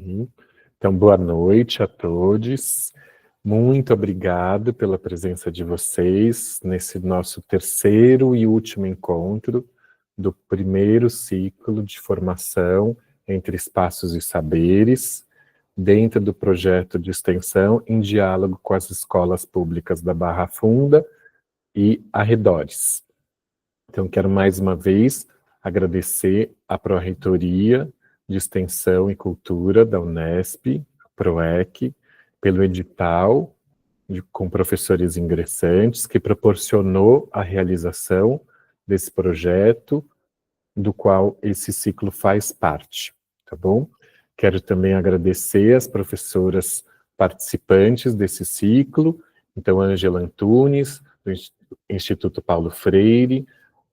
Então, boa noite a todos. Muito obrigado pela presença de vocês nesse nosso terceiro e último encontro do primeiro ciclo de formação entre espaços e saberes, dentro do projeto de extensão em diálogo com as escolas públicas da Barra Funda e arredores. Então, quero mais uma vez agradecer à Pró-Reitoria de Extensão e Cultura da Unesp, PROEC, pelo edital com professores ingressantes, que proporcionou a realização desse projeto, do qual esse ciclo faz parte, tá bom? Quero também agradecer as professoras participantes desse ciclo, então, Ângela Antunes, do Instituto Paulo Freire,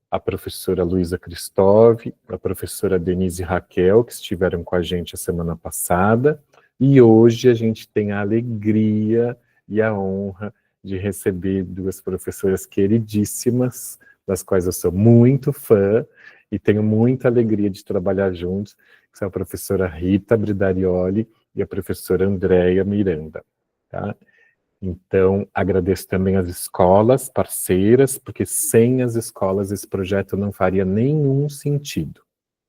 a professora Luísa Cristóvão, a professora Denise Raquel, que estiveram com a gente a semana passada, e hoje a gente tem a alegria e a honra de receber duas professoras queridíssimas, das quais eu sou muito fã, e tenho muita alegria de trabalhar juntos, que são a professora Rita Bridarioli e a professora Andréia Miranda, tá? Então, agradeço também as escolas parceiras, porque sem as escolas esse projeto não faria nenhum sentido,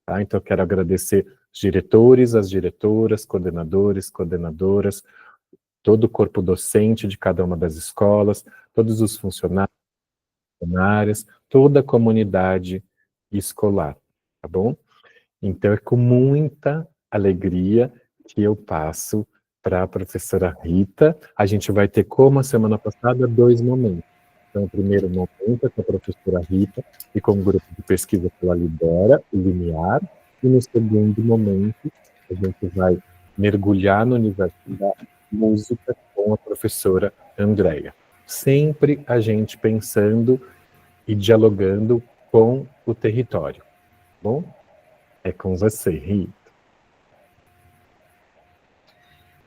tá? Então, eu quero agradecer os diretores, as diretoras, coordenadores, coordenadoras, todo o corpo docente de cada uma das escolas, todos os funcionários, funcionárias, toda a comunidade escolar, tá bom? Então, é com muita alegria que eu passo para a professora Rita. A gente vai ter, como a semana passada, 2 momentos. Então, o primeiro momento é com a professora Rita e com o grupo de pesquisa que ela lidera, o Limiar, e no segundo momento, a gente vai mergulhar no universo da música com a professora Andréia. Sempre a gente pensando e dialogando com o território, tá bom? É com você, Rita.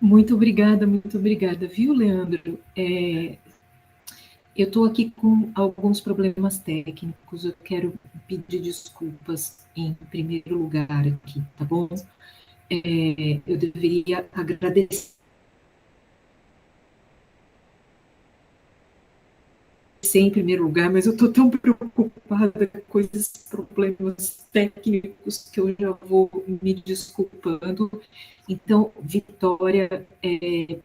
Muito obrigada, viu, Leandro? Eu estou aqui com alguns problemas técnicos, eu quero pedir desculpas em primeiro lugar aqui, tá bom? Eu deveria agradecer em primeiro lugar, mas eu estou tão preocupada com esses problemas técnicos que eu já vou me desculpando. Então, Vitória,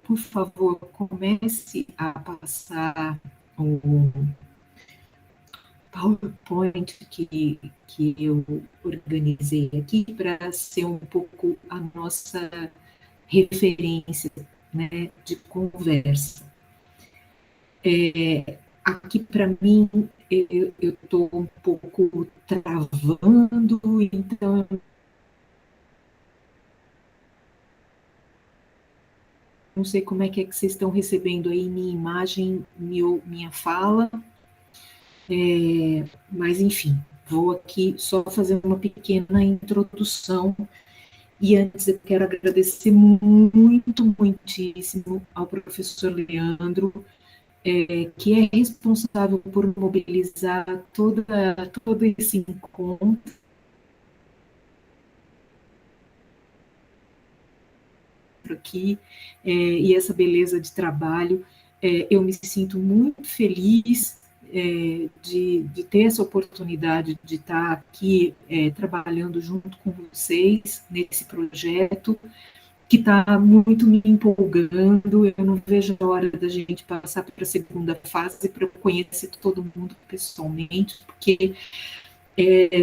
por favor, comece a passar o PowerPoint que eu organizei aqui para ser um pouco a nossa referência, né, de conversa. Aqui, para mim, eu estou um pouco travando, então não sei como é que vocês estão recebendo aí minha imagem, minha fala, mas, enfim, vou aqui só fazer uma pequena introdução. E antes eu quero agradecer muitíssimo ao professor Leandro, que é responsável por mobilizar todo esse encontro. Aqui, e essa beleza de trabalho. Eu me sinto muito feliz de ter essa oportunidade de estar aqui trabalhando junto com vocês nesse projeto, que está muito me empolgando. Eu não vejo a hora da gente passar para a segunda fase, para eu conhecer todo mundo pessoalmente, porque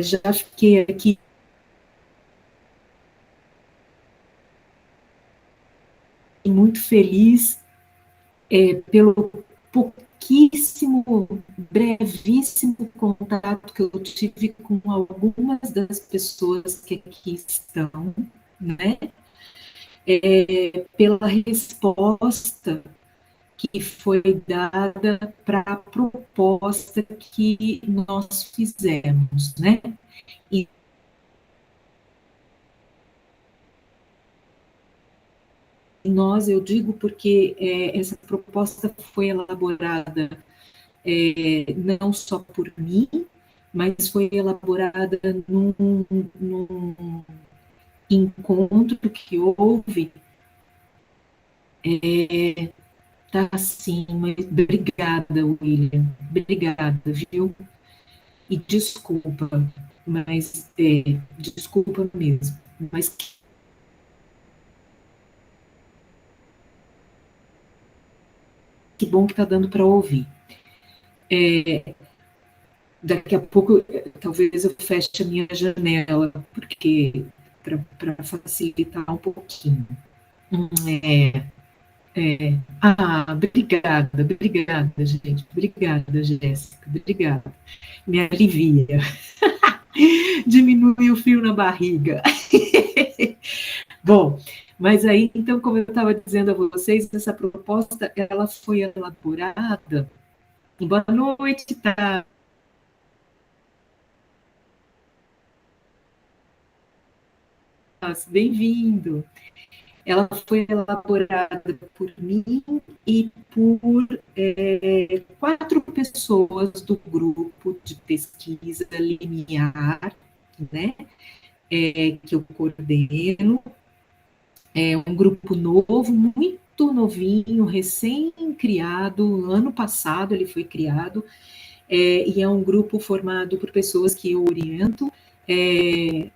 já fiquei aqui muito feliz pelo pouquíssimo, brevíssimo contato que eu tive com algumas das pessoas que aqui estão, né? Pela resposta que foi dada para a proposta que nós fizemos, né? E nós, eu digo porque essa proposta foi elaborada não só por mim, mas foi elaborada encontro que houve tá assim, mas obrigada, William, obrigada, viu? E desculpa, mas desculpa mesmo, mas que bom que tá dando para ouvir. Daqui a pouco, talvez eu feche a minha janela, porque para facilitar um pouquinho. É, obrigada, gente. Obrigada, Jéssica. Obrigada. Me alivia. Diminui o frio na barriga. Bom, mas aí, então, como eu estava dizendo a vocês, essa proposta, ela foi elaborada. Boa noite, tá? Bem-vindo. Ela foi elaborada por mim e por 4 pessoas do grupo de pesquisa limiar, né, que eu coordeno. É um grupo novo, muito novinho, recém-criado, ano passado ele foi criado, e é um grupo formado por pessoas que eu oriento,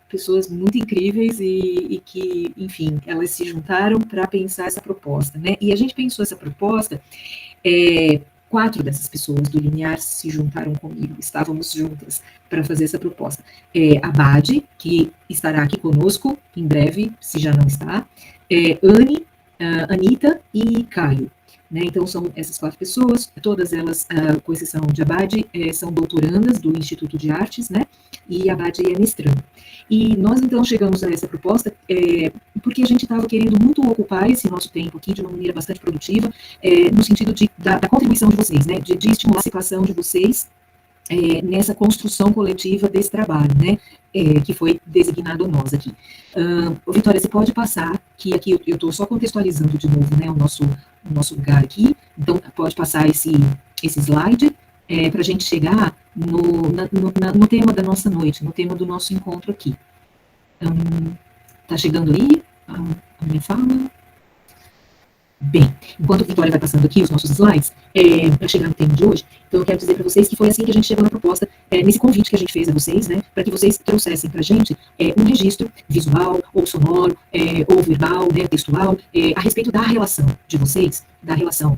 pessoas muito incríveis e que, enfim, elas se juntaram para pensar essa proposta, né? E a gente pensou essa proposta, 4 dessas pessoas do Linear se juntaram comigo, estávamos juntas para fazer essa proposta. A Bade, que estará aqui conosco em breve, se já não está, Anne, Anitta e Caio. Né, então, são essas 4 pessoas, todas elas, com exceção de Abade, são doutorandas do Instituto de Artes, né, e Abade é mestrando. E nós, então, chegamos a essa proposta porque a gente estava querendo muito ocupar esse nosso tempo aqui de uma maneira bastante produtiva, no sentido da contribuição de vocês, né, de estimular a participação de vocês nessa construção coletiva desse trabalho, né, que foi designado nós aqui. Vitória, você pode passar, que aqui eu estou só contextualizando de novo, né, o nosso lugar aqui, então pode passar esse slide, para a gente chegar no tema da nossa noite, no tema do nosso encontro aqui. Tá chegando aí a minha fala? Bem, enquanto a Vitória vai passando aqui os nossos slides, para chegar no tema de hoje, então eu quero dizer para vocês que foi assim que a gente chegou na proposta, nesse convite que a gente fez a vocês, né, para que vocês trouxessem para a gente um registro visual, ou sonoro, ou verbal, né, textual, a respeito da relação de vocês, da relação,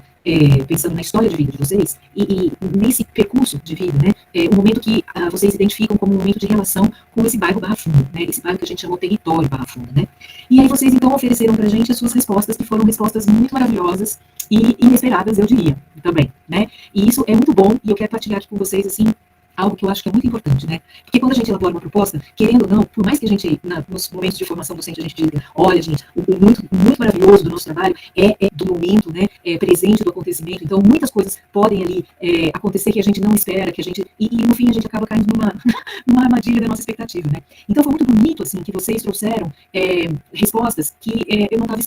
pensando na história de vida de vocês, e nesse percurso de vida, né, o momento que vocês identificam como um momento de relação com esse bairro Barra Funda, né, esse bairro que a gente chamou território Barra Funda, né. E aí vocês então ofereceram para a gente as suas respostas, que foram respostas muito maravilhosas e inesperadas, eu diria, também, né. E isso é muito bom, e eu quero partilhar aqui com vocês, assim, algo que eu acho que é muito importante, né? Porque quando a gente elabora uma proposta, querendo ou não, por mais que a gente, nos momentos de formação docente, a gente diga, olha, gente, o muito, muito maravilhoso do nosso trabalho é do momento, né? Presente do acontecimento. Então, muitas coisas podem ali acontecer que a gente não espera, que a gente... E no fim, a gente acaba caindo numa armadilha da nossa expectativa, né? Então, foi muito bonito, assim, que vocês trouxeram respostas que eu não estava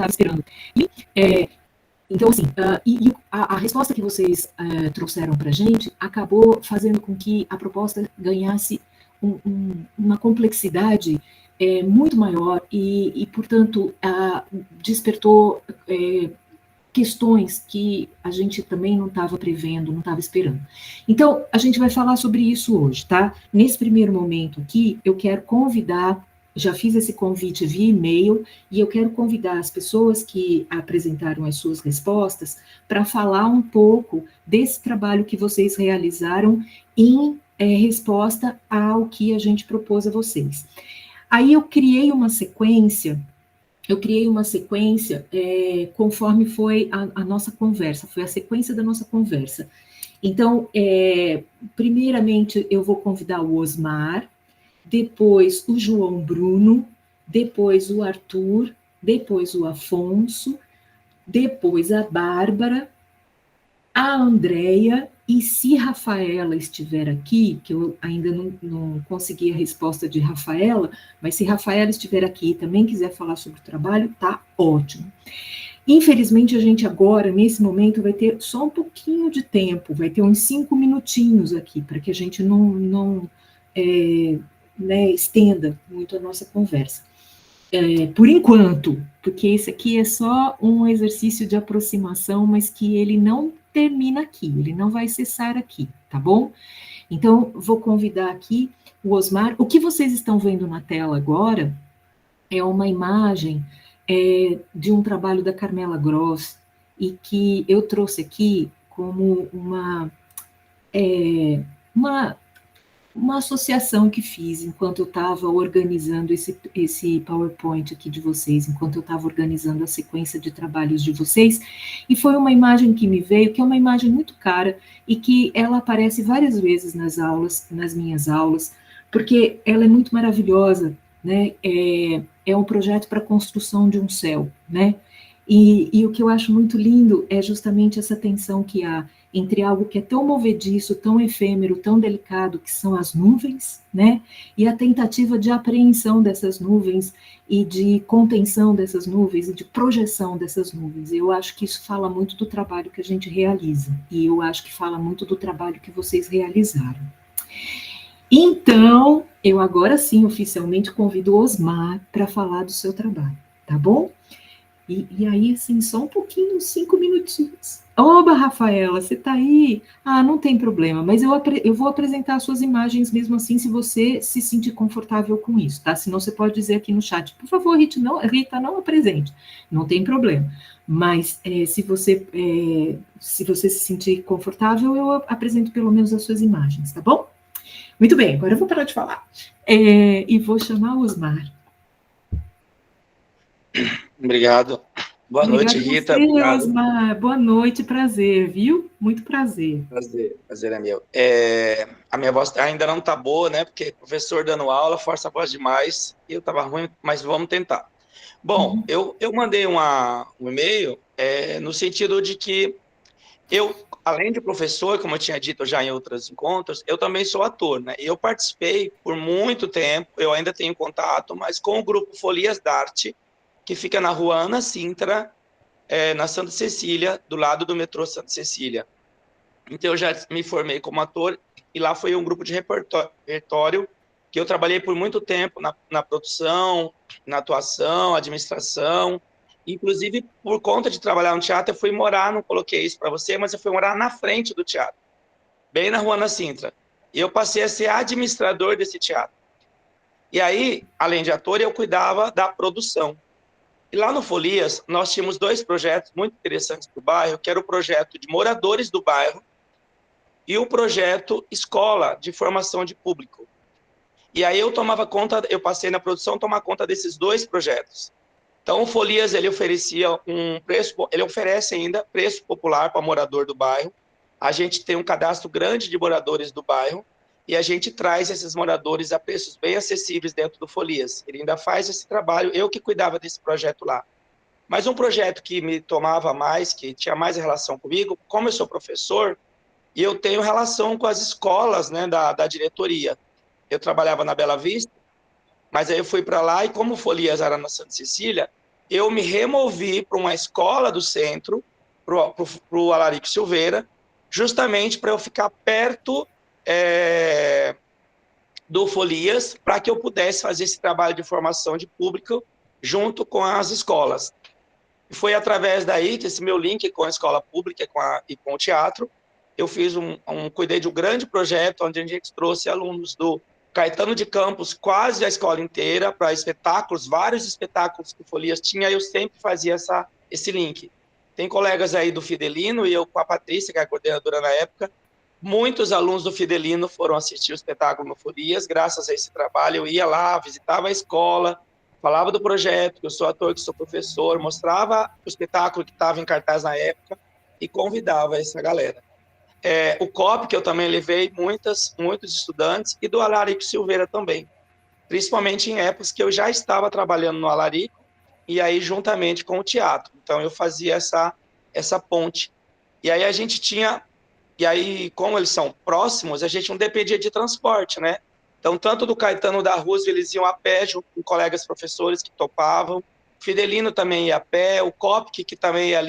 esperando. E, então, assim, a resposta que vocês trouxeram para a gente acabou fazendo com que a proposta ganhasse uma complexidade muito maior e portanto, despertou questões que a gente também não estava prevendo, não estava esperando. Então, a gente vai falar sobre isso hoje, tá? Nesse primeiro momento aqui, eu quero convidar, já fiz esse convite via e-mail, e eu quero convidar as pessoas que apresentaram as suas respostas para falar um pouco desse trabalho que vocês realizaram em resposta ao que a gente propôs a vocês. Aí eu criei uma sequência conforme foi a nossa conversa, foi a sequência da nossa conversa. Então, primeiramente, eu vou convidar o Osmar, depois o João Bruno, depois o Arthur, depois o Afonso, depois a Bárbara, a Andréia, e se Rafaela estiver aqui, que eu ainda não consegui a resposta de Rafaela, mas se Rafaela estiver aqui e também quiser falar sobre o trabalho, tá ótimo. Infelizmente, a gente agora, nesse momento, vai ter só um pouquinho de tempo, vai ter uns 5 minutinhos aqui, para que a gente não estenda muito a nossa conversa. por enquanto, porque esse aqui é só um exercício de aproximação, mas que ele não termina aqui, ele não vai cessar aqui, tá bom? Então, vou convidar aqui o Osmar. O que vocês estão vendo na tela agora é uma imagem de um trabalho da Carmela Gross, e que eu trouxe aqui como uma uma associação que fiz enquanto eu estava organizando esse PowerPoint aqui de vocês, enquanto eu estava organizando a sequência de trabalhos de vocês, e foi uma imagem que me veio, que é uma imagem muito cara, e que ela aparece várias vezes nas aulas, nas minhas aulas, porque ela é muito maravilhosa, né? É um projeto para a construção de um céu, né? E o que eu acho muito lindo é justamente essa tensão que há entre algo que é tão movediço, tão efêmero, tão delicado, que são as nuvens, né? E a tentativa de apreensão dessas nuvens e de contenção dessas nuvens e de projeção dessas nuvens. Eu acho que isso fala muito do trabalho que a gente realiza, e eu acho que fala muito do trabalho que vocês realizaram. Então, eu agora sim, oficialmente, convido o Osmar para falar do seu trabalho, tá bom? E aí, assim, só um pouquinho, 5 minutinhos. Oba, Rafaela, você está aí? Ah, não tem problema, mas eu vou apresentar as suas imagens mesmo assim, se você se sentir confortável com isso, tá? Senão você pode dizer aqui no chat, por favor, Rita, não apresente. Não tem problema. Mas se você se sentir confortável, eu apresento pelo menos as suas imagens, tá bom? Muito bem, agora eu vou parar de falar. E vou chamar o Osmar. Obrigado. Boa noite, Rita. Obrigado. Osmar. Boa noite, prazer, viu? Muito prazer. Prazer é meu. A minha voz ainda não está boa, né? Porque professor dando aula, força a voz demais. E eu estava ruim, mas vamos tentar. Bom, eu mandei um e-mail no sentido de que eu, além de professor, como eu tinha dito já em outros encontros, eu também sou ator, né? Eu participei por muito tempo, eu ainda tenho contato, mas com o grupo Folias d'Arte, que fica na rua Ana Sintra, na Santa Cecília, do lado do metrô Santa Cecília. Então, eu já me formei como ator, e lá foi um grupo de repertório que eu trabalhei por muito tempo na produção, na atuação, administração. Inclusive, por conta de trabalhar no teatro, eu fui morar, não coloquei isso para você, mas eu fui morar na frente do teatro, bem na rua Ana Sintra. E eu passei a ser administrador desse teatro. E aí, além de ator, eu cuidava da produção. E lá no Folias, nós tínhamos 2 projetos muito interessantes para o bairro, que era o projeto de moradores do bairro e o projeto escola de formação de público. E aí eu passei na produção a tomar conta desses 2 projetos. Então, o Folias, ele oferece ainda preço popular para morador do bairro. A gente tem um cadastro grande de moradores do bairro, e a gente traz esses moradores a preços bem acessíveis dentro do Folias. Ele ainda faz esse trabalho, eu que cuidava desse projeto lá. Mas um projeto que me tomava mais, que tinha mais relação comigo, como eu sou professor, e eu tenho relação com as escolas, né, da diretoria. Eu trabalhava na Bela Vista, mas aí eu fui para lá, e como o Folias era na Santa Cecília, eu me removi para uma escola do centro, para o Alarico Silveira, justamente para eu ficar perto do Folias, para que eu pudesse fazer esse trabalho de formação de público junto com as escolas. E foi através daí que esse meu link com a escola pública e com o teatro, eu fiz cuidei de um grande projeto onde a gente trouxe alunos do Caetano de Campos, quase a escola inteira, para espetáculos, vários espetáculos que o Folias tinha, eu sempre fazia esse link. Tem colegas aí do Fidelino, e eu com a Patrícia, que é a coordenadora na época, muitos alunos do Fidelino foram assistir o espetáculo no Folias, graças a esse trabalho. Eu ia lá, visitava a escola, falava do projeto, que eu sou ator, que sou professor, mostrava o espetáculo que estava em cartaz na época e convidava essa galera. O COP, que eu também levei muitos estudantes, e do Alarico Silveira também, principalmente em épocas que eu já estava trabalhando no Alarico, e aí juntamente com o teatro. Então, eu fazia essa ponte. E aí a gente tinha... E aí, como eles são próximos, a gente não dependia de transporte, né? Então, tanto do Caetano da Roosevelt, eles iam a pé, junto com colegas professores que topavam. Fidelino também ia a pé. O Copc, que também ia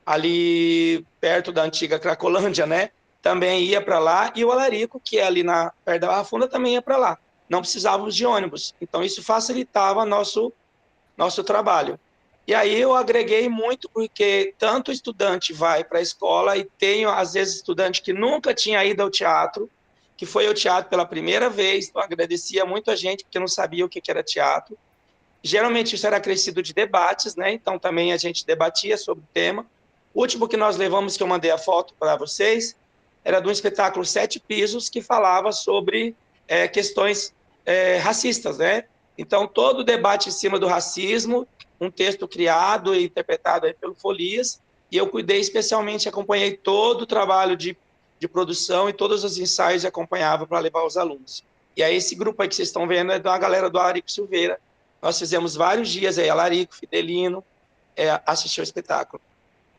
ali perto da antiga Cracolândia, né? Também ia para lá. E o Alarico, que é ali perto da Barra Funda, também ia para lá. não precisávamos de ônibus. Então, isso facilitava nosso trabalho. E aí eu agreguei muito, porque tanto o estudante vai para a escola, e tenho, às vezes, estudante que nunca tinha ido ao teatro, que foi ao teatro pela primeira vez, então agradecia muito a gente, porque não sabia o que era teatro. Geralmente isso era acrescido de debates, né? Então também a gente debatia sobre o tema. O último que nós levamos, que eu mandei a foto para vocês, era de um espetáculo Sete Pisos, que falava sobre questões racistas, né? Então, todo o debate em cima do racismo, um texto criado e interpretado aí pelo Folias, e eu cuidei especialmente, acompanhei todo o trabalho de produção e todos os ensaios acompanhava para levar os alunos. E aí esse grupo aí que vocês estão vendo é da galera do Alarico Silveira. Nós fizemos vários dias aí, Alarico, Fidelino, assistiu o espetáculo.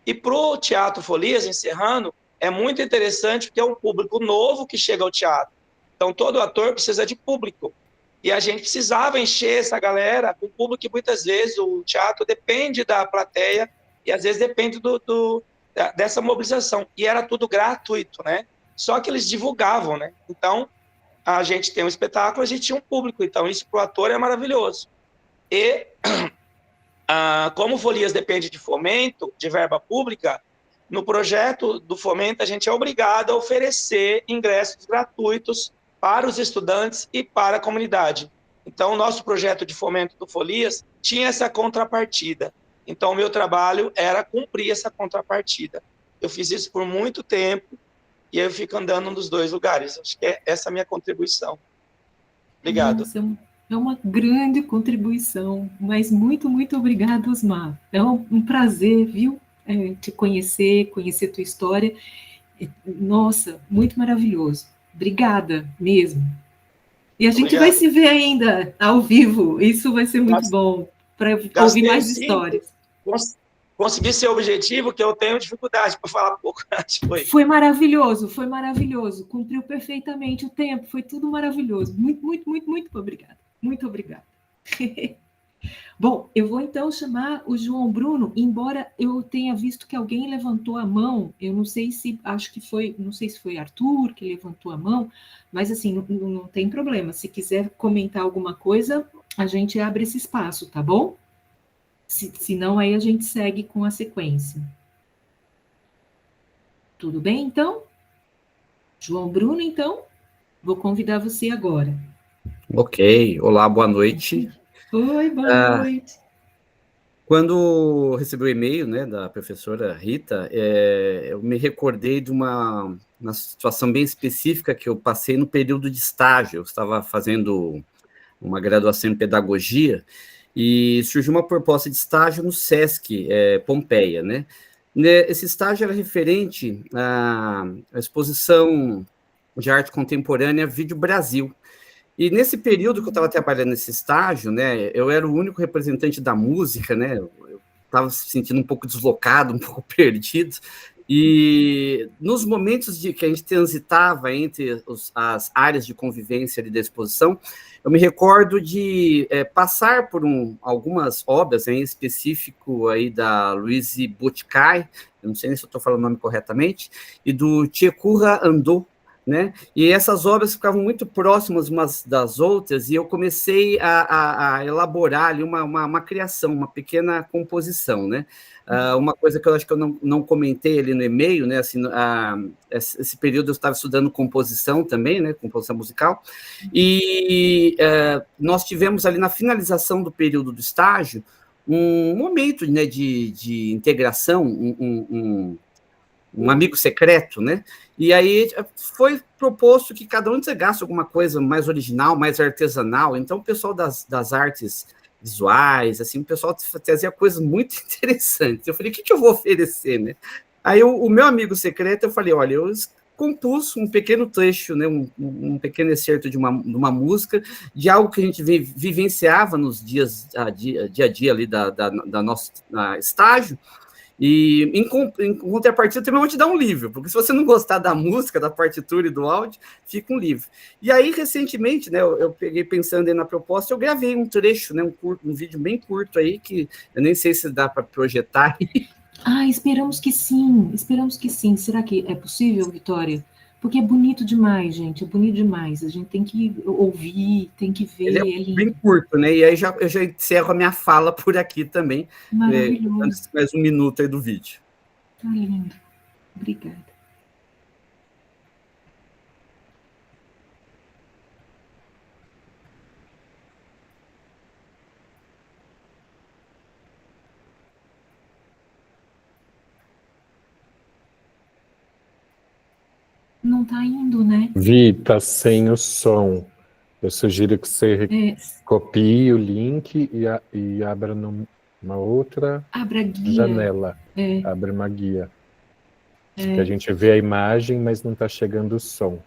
E para o Teatro Folias, encerrando, é muito interessante porque é um público novo que chega ao teatro. Então, todo ator precisa de público. E a gente precisava encher essa galera com público, que muitas vezes o teatro depende da plateia e às vezes depende dessa mobilização. E era tudo gratuito, né? Só que eles divulgavam, né? Então, a gente tem um espetáculo, a gente tinha um público. Então, isso para o ator é maravilhoso. E, como o Folias depende de fomento, de verba pública, no projeto do fomento, a gente é obrigado a oferecer ingressos gratuitos para os estudantes e para a comunidade. Então, o nosso projeto de fomento do Folias tinha essa contrapartida. Então, o meu trabalho era cumprir essa contrapartida. Eu fiz isso por muito tempo e aí eu fico andando nos dois lugares. Acho que é essa a minha contribuição. Obrigado. Nossa, é uma grande contribuição, mas muito, muito obrigada, Osmar. É um prazer, viu, te conhecer tua história. Nossa, muito maravilhoso. Obrigada mesmo. E a gente vai se ver ainda ao vivo. Isso vai ser muito bom para ouvir mais histórias. Consegui ser objetivo, que eu tenho dificuldade para falar pouco. Foi maravilhoso, foi maravilhoso. Cumpriu perfeitamente o tempo, foi tudo maravilhoso. Muito, muito, muito, muito obrigada. Muito obrigada. Bom, eu vou então chamar o João Bruno, embora eu tenha visto que alguém levantou a mão, eu não sei se, não sei se foi Arthur que levantou a mão, mas assim, não tem problema, se quiser comentar alguma coisa, a gente abre esse espaço, tá bom? Se não, aí a gente segue com a sequência. Tudo bem, então? João Bruno, então, vou convidar você agora. Ok, olá, boa noite. Oi, boa noite. Quando recebi o e-mail, né, da professora Rita, eu me recordei de uma situação bem específica que eu passei no período de estágio. Eu estava fazendo uma graduação em pedagogia e surgiu uma proposta de estágio no SESC Pompeia, né? Esse estágio era referente à exposição de arte contemporânea Vídeo Brasil. E nesse período que eu estava trabalhando nesse estágio, né, eu era o único representante da música, né, eu estava se sentindo um pouco deslocado, um pouco perdido, e nos momentos que a gente transitava entre as áreas de convivência ali da exposição, eu me recordo de passar por algumas obras, em específico aí da Louise Boticai, eu não sei se eu estou falando o nome corretamente, e do Tchekura Andou, né? E essas obras ficavam muito próximas umas das outras, e eu comecei a elaborar ali uma criação, uma pequena composição, né? Uma coisa que eu acho que eu não comentei ali no e-mail, né? Assim, esse período eu estava estudando composição também, né? Composição musical, e nós tivemos ali na finalização do período do estágio um momento, né, de integração, um amigo secreto, né? E aí foi proposto que cada um entregasse alguma coisa mais original, mais artesanal. Então, o pessoal das artes visuais, assim, o pessoal trazia coisas muito interessantes. Eu falei, o que eu vou oferecer, né? Aí o meu amigo secreto, eu falei, olha, eu compus um pequeno trecho, né, um pequeno excerto de uma música, de algo que a gente vivenciava nos dia a dia ali da nosso estágio. E em contrapartida também vou te dar um livro, porque se você não gostar da música, da partitura e do áudio, fica um livro. E aí, recentemente, né, eu peguei pensando aí na proposta, eu gravei um trecho, né, um vídeo bem curto aí, que eu nem sei se dá para projetar. Esperamos que sim, esperamos que sim. Será que é possível, Vitória? Porque é bonito demais, gente, é bonito demais. A gente tem que ouvir, tem que ver. Ele é bem curto, né? E aí eu já encerro a minha fala por aqui também. Maravilhoso. Mais um minuto aí do vídeo. Tá lindo. Obrigada. Não tá indo, né? Vi, tá sem o som. Eu sugiro que você copie o link e abra numa outra janela. Abre uma guia. Que a gente vê a imagem, mas não tá chegando o som.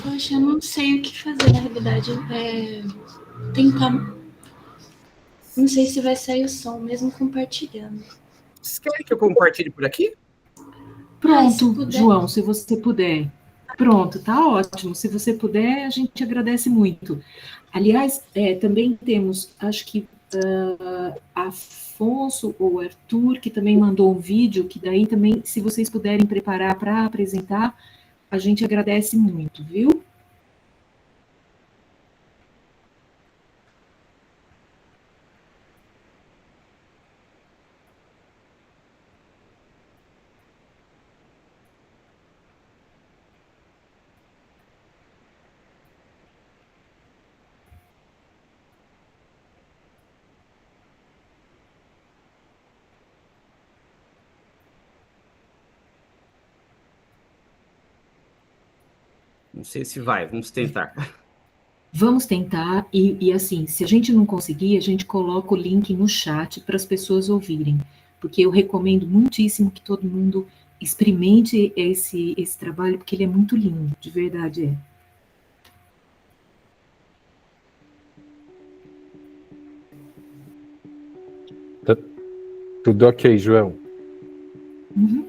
Poxa, eu não sei o que fazer, na realidade. Tentar. Não sei se vai sair o som, mesmo compartilhando. Vocês querem que eu compartilhe por aqui? Pronto, João, se você puder. Pronto, tá ótimo. Se você puder, a gente agradece muito. Aliás, também temos, acho que Afonso ou Arthur, que também mandou um vídeo, que daí também, se vocês puderem preparar para apresentar, a gente agradece muito, viu? Não sei se vai, vamos tentar. Vamos tentar, e assim, se a gente não conseguir, a gente coloca o link no chat para as pessoas ouvirem, porque eu recomendo muitíssimo que todo mundo experimente esse trabalho, porque ele é muito lindo, de verdade Tá tudo ok, João? Uhum.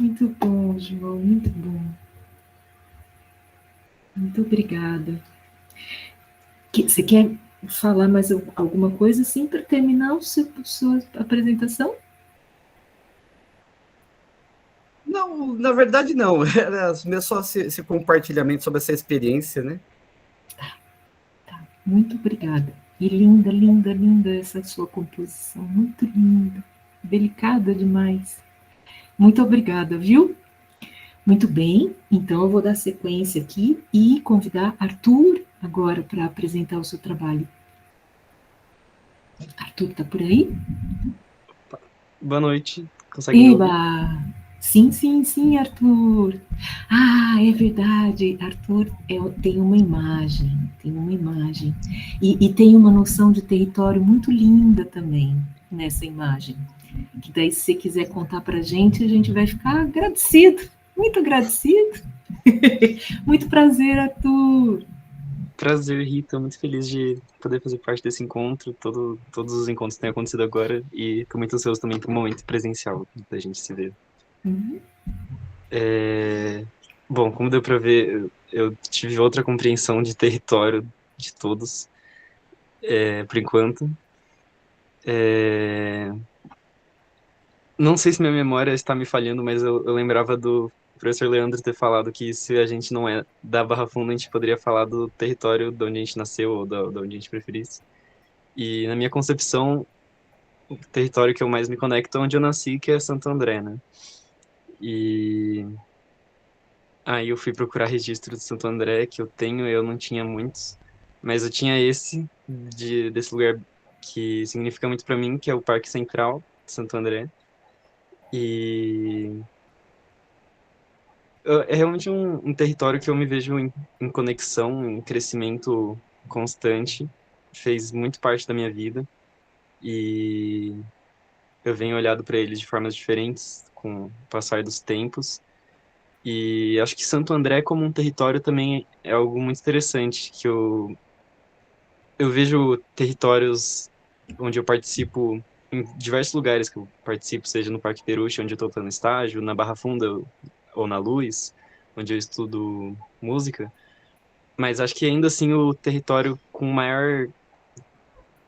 Muito bom, João, muito bom. Muito obrigada. Você quer falar mais alguma coisa assim para terminar sua apresentação? Não, na verdade não. Era só esse compartilhamento sobre essa experiência, né? Tá. Muito obrigada. E linda, linda, linda essa sua composição. Muito linda. Delicada demais. Muito obrigada, viu? Muito bem, então eu vou dar sequência aqui e convidar Arthur agora para apresentar o seu trabalho. Arthur, tá por aí? Boa noite, consegue me ouvir? Eba! Sim, sim, sim, Arthur. Ah, é verdade, Arthur tem uma imagem. E tem uma noção de território muito linda também nessa imagem. Que daí, se você quiser contar para a gente vai ficar agradecido. Muito agradecido. Muito prazer, Arthur. Prazer, Rita. Muito feliz de poder fazer parte desse encontro. Todos os encontros têm acontecido agora e estou muito ansioso também para o momento presencial da gente se ver. Uhum. Bom, como deu para ver, eu tive outra compreensão de território de todos, por enquanto. Não sei se minha memória está me falhando, mas eu lembrava do professor Leandro ter falado que se a gente não é da Barra Funda, a gente poderia falar do território de onde a gente nasceu ou de onde a gente preferisse. E na minha concepção, o território que eu mais me conecto é onde eu nasci, que é Santo André, né? E Aí eu fui procurar registro de Santo André, que eu não tinha muitos, mas eu tinha esse desse lugar que significa muito para mim, que é o Parque Central de Santo André. E é realmente um território que eu me vejo em conexão, em crescimento constante. Fez muito parte da minha vida e eu venho olhado para ele de formas diferentes com o passar dos tempos. E acho que Santo André como um território também é algo muito interessante, que eu vejo territórios onde eu participo em diversos lugares que eu participo, seja no Parque Peruche, onde eu estou fazendo estágio, na Barra Funda ou na Luz, onde eu estudo música, mas acho que ainda assim o território com maior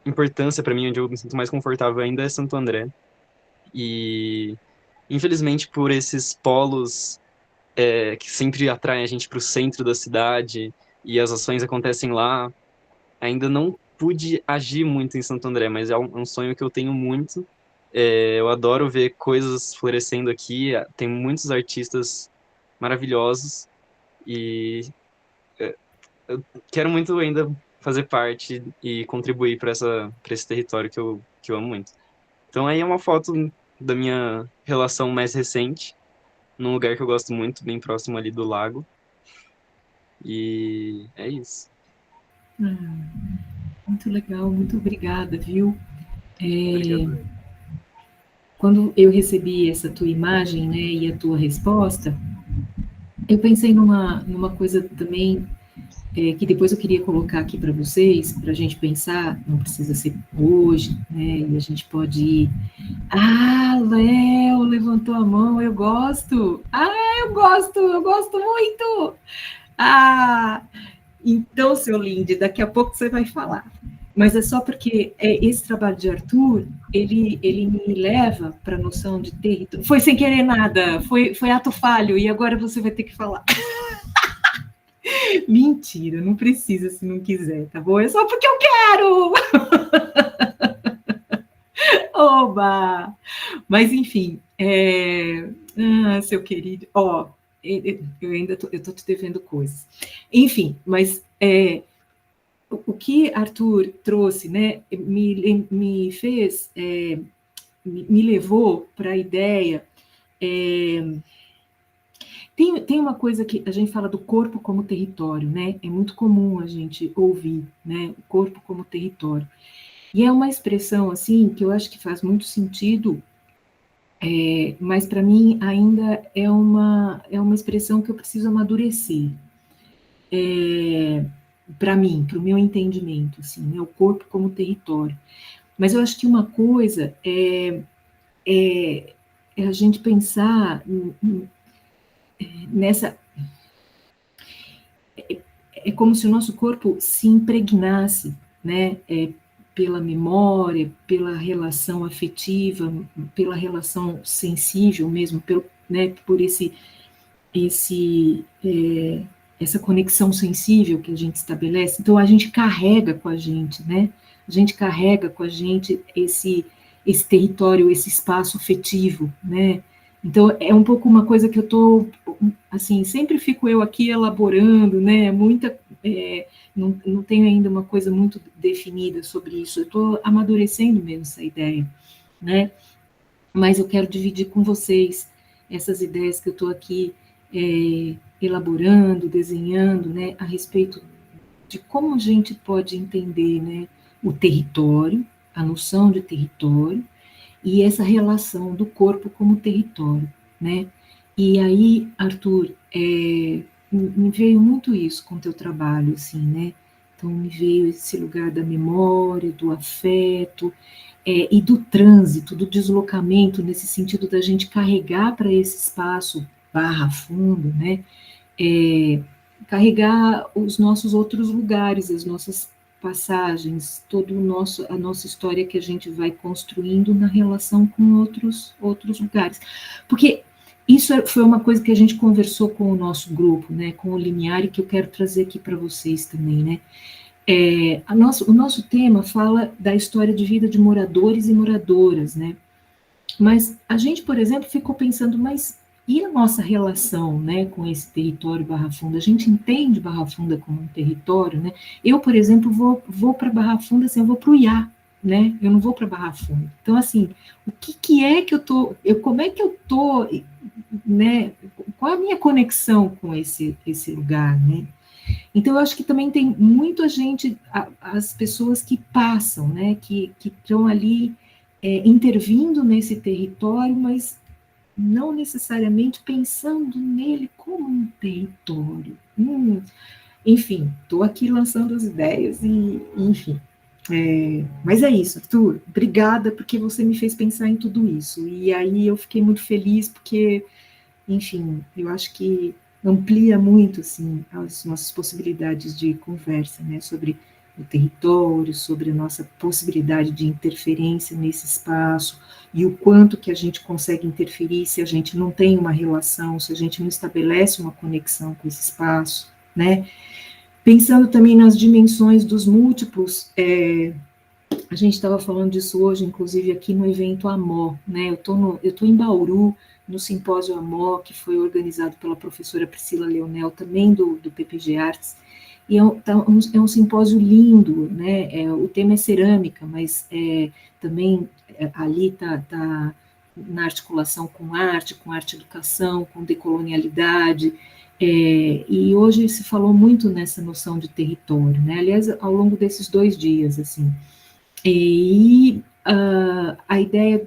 importância para mim, onde eu me sinto mais confortável ainda é Santo André. E infelizmente por esses polos que sempre atraem a gente para o centro da cidade e as ações acontecem lá, ainda não pude agir muito em Santo André, mas é um sonho que eu tenho muito. Eu adoro ver coisas florescendo aqui, tem muitos artistas maravilhosos e eu quero muito ainda fazer parte e contribuir para esse território que eu amo muito. Então aí é uma foto da minha relação mais recente, num lugar que eu gosto muito, bem próximo ali do lago. E é isso. Muito legal, muito obrigada, viu? Obrigado. Quando eu recebi essa tua imagem, né, e a tua resposta, eu pensei numa coisa também que depois eu queria colocar aqui para vocês, para a gente pensar, não precisa ser hoje, né, e a gente pode ir. Ah, Léo levantou a mão, eu gosto. Eu gosto muito. Então, seu Lindy, daqui a pouco você vai falar. Mas é só porque esse trabalho de Arthur, ele me leva para a noção de território. Foi sem querer nada, foi ato falho, e agora você vai ter que falar. Mentira, não precisa se não quiser, tá bom? É só porque eu quero! Oba! Mas, enfim, seu querido, eu ainda tô te devendo coisas. Enfim, mas o que Arthur trouxe, né, me fez, me levou para a ideia. Tem uma coisa que a gente fala do corpo como território, né? É muito comum a gente ouvir, né? O corpo como território. E é uma expressão, assim, que eu acho que faz muito sentido, mas para mim ainda é uma expressão que eu preciso amadurecer. Para mim, para o meu entendimento, assim, né? O corpo como território. Mas eu acho que uma coisa é a gente pensar nessa... É como se o nosso corpo se impregnasse, né, pela memória, pela relação afetiva, pela relação sensível mesmo, né, por essa conexão sensível que a gente estabelece. Então, a gente carrega com a gente, né, a gente carrega com a gente esse território, esse espaço afetivo, né. Então, é um pouco uma coisa que eu estou, assim, sempre fico eu aqui elaborando, né, não tenho ainda uma coisa muito definida sobre isso, eu estou amadurecendo mesmo essa ideia, né, mas eu quero dividir com vocês essas ideias que eu estou aqui elaborando, desenhando, né, a respeito de como a gente pode entender, né, o território, a noção de território, e essa relação do corpo como território, né? E aí, Arthur, me veio muito isso com o teu trabalho, assim, né? Então, me veio esse lugar da memória, do afeto, e do trânsito, do deslocamento, nesse sentido da gente carregar para esse espaço Barra Funda, né? Carregar os nossos outros lugares, as nossas passagens, toda a nossa história que a gente vai construindo na relação com outros lugares. Porque isso foi uma coisa que a gente conversou com o nosso grupo, né, com o Limiar, e que eu quero trazer aqui para vocês também, né. O nosso tema fala da história de vida de moradores e moradoras, né, mas a gente, por exemplo, ficou pensando, mas E a nossa relação, né, com esse território Barra Funda? A gente entende Barra Funda como um território, né? Eu, por exemplo, vou para Barra Funda, assim, eu vou para o Iá, né? Eu não vou para Barra Funda. Então, assim, o que é que como é que eu tô, né? Qual é a minha conexão com esse lugar, né? Então, eu acho que também tem muita gente, as pessoas que passam, né, que estão ali intervindo nesse território, mas não necessariamente pensando nele como um território. Enfim, estou aqui lançando as ideias e, enfim. Mas é isso, Arthur. Obrigada porque você me fez pensar em tudo isso. E aí eu fiquei muito feliz porque, enfim, eu acho que amplia muito, assim, as nossas possibilidades de conversa, né, sobre o território, sobre a nossa possibilidade de interferência nesse espaço, e o quanto que a gente consegue interferir se a gente não tem uma relação, se a gente não estabelece uma conexão com esse espaço, né. Pensando também nas dimensões dos múltiplos, a gente estava falando disso hoje, inclusive aqui no evento Amó, né? Eu tô em Bauru, no simpósio Amó, que foi organizado pela professora Priscila Leonel, também do PPG Artes, e é um simpósio lindo, né? O tema é cerâmica, mas também ali está na articulação com arte educação, com decolonialidade, e hoje se falou muito nessa noção de território, né? Aliás, ao longo desses 2 dias, assim. E a ideia,